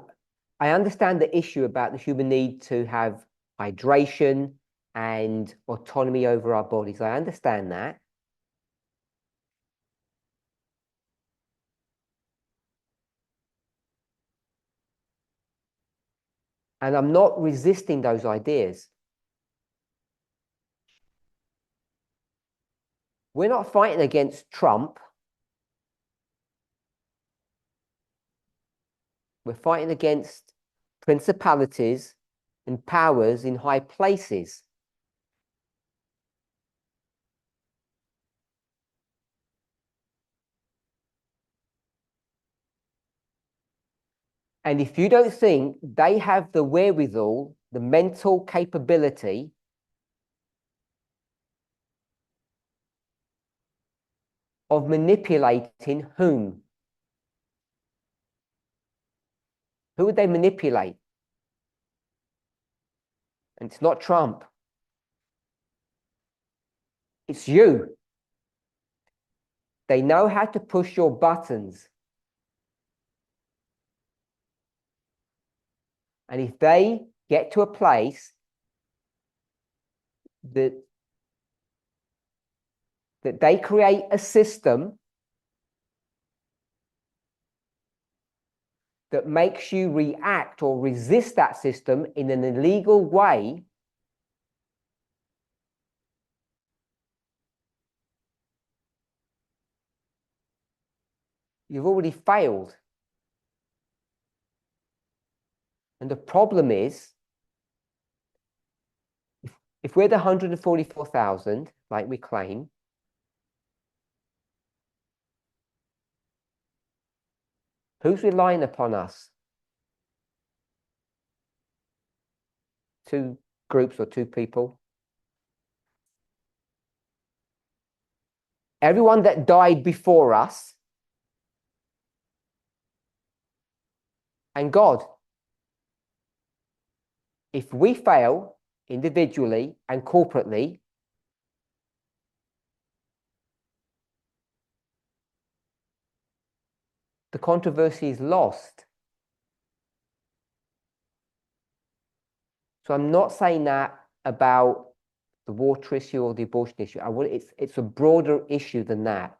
I understand the issue about the human need to have hydration and autonomy over our bodies. I understand that. And I'm not resisting those ideas. We're not fighting against Trump. We're fighting against principalities and powers in high places. And if you don't think they have the wherewithal, the mental capability of manipulating whom? Who would they manipulate? And it's not Trump. It's you. They know how to push your buttons. And if they get to a place that they create a system that makes you react or resist that system in an illegal way, you've already failed. And the problem is, if we're the 144,000, like we claim, who's relying upon us? Two groups or two people? Everyone that died before us and God. If we fail individually and corporately, the controversy is lost. So I'm not saying that about the water issue or the abortion issue. It's a broader issue than that.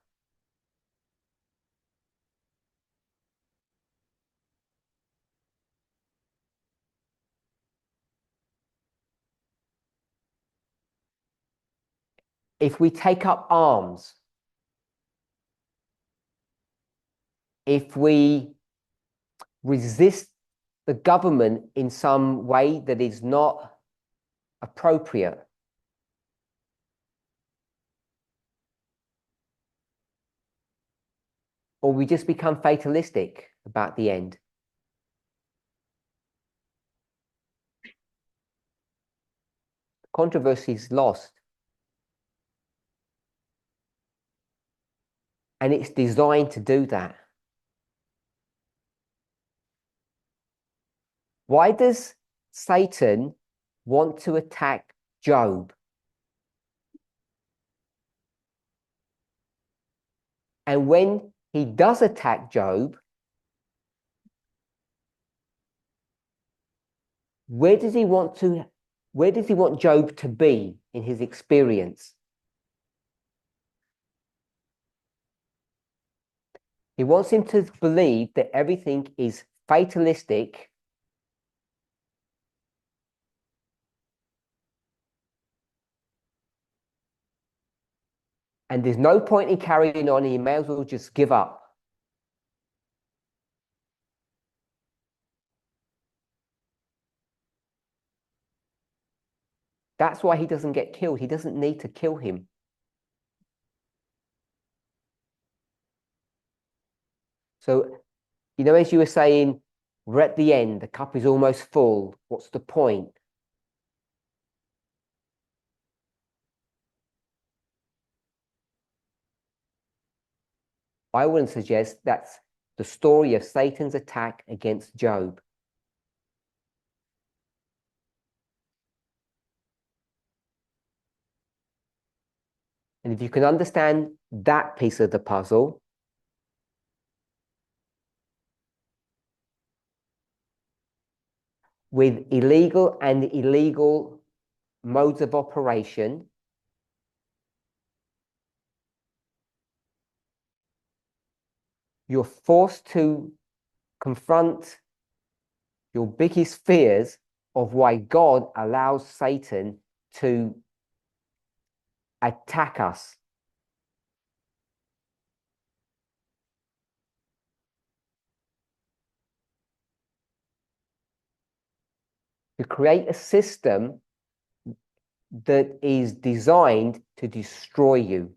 If we take up arms, if we resist the government in some way that is not appropriate, or we just become fatalistic about the end. Controversy is lost. And it's designed to do that. Why does Satan want to attack Job? And when he does attack Job, where does he want Job to be in his experience? He wants him to believe that everything is fatalistic and there's no point in carrying on. He may as well just give up. That's why he doesn't get killed. He doesn't need to kill him. So, as you were saying, we're at the end, the cup is almost full. What's the point? I wouldn't suggest that's the story of Satan's attack against Job. And if you can understand that piece of the puzzle, with illegal and illegal modes of operation, you're forced to confront your biggest fears of why God allows Satan to attack us. To create a system that is designed to destroy you.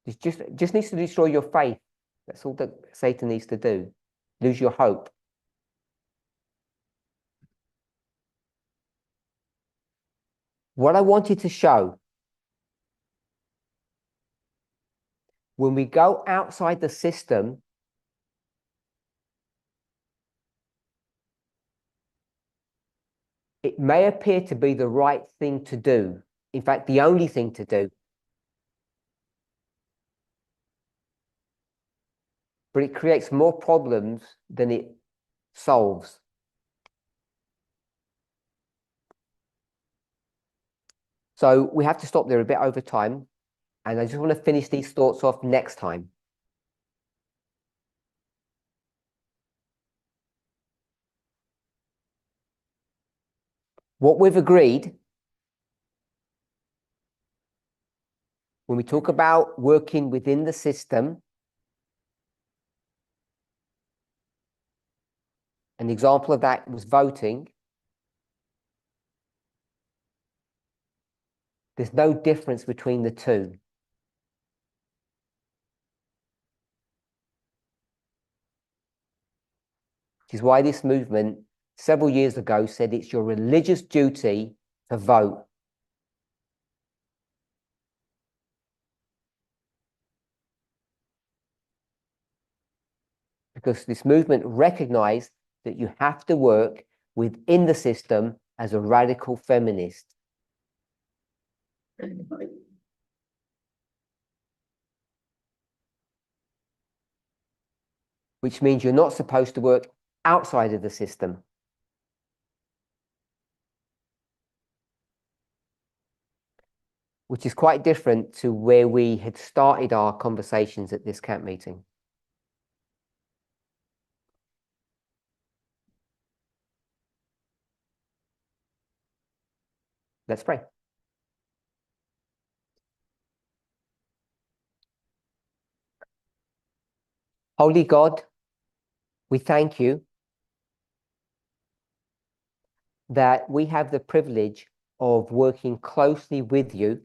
It just needs to destroy your faith. That's all that Satan needs to do. Lose your hope. What I wanted to show, when we go outside the system, it may appear to be the right thing to do. In fact, the only thing to do. But it creates more problems than it solves. So we have to stop there a bit over time. And I just want to finish these thoughts off next time. What we've agreed when we talk about working within the system, an example of that was voting. There's no difference between the two. Which is why this movement several years ago said it's your religious duty to vote. Because this movement recognized that you have to work within the system as a radical feminist. Which means you're not supposed to work outside of the system. Which is quite different to where we had started our conversations at this camp meeting. Let's pray. Holy God, we thank you that we have the privilege of working closely with you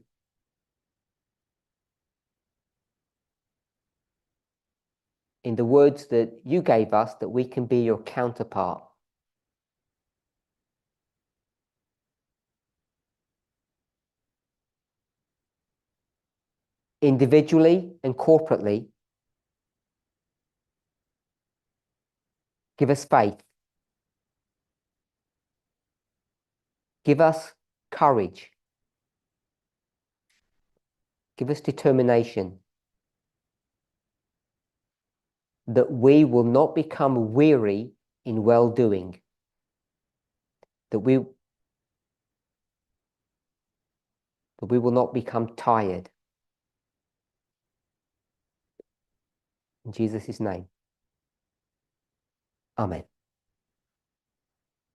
in the words that you gave us, that we can be your counterpart. Individually and corporately, give us faith. Give us courage. Give us determination that we will not become weary in well-doing, that we will not become tired. In Jesus' name, amen.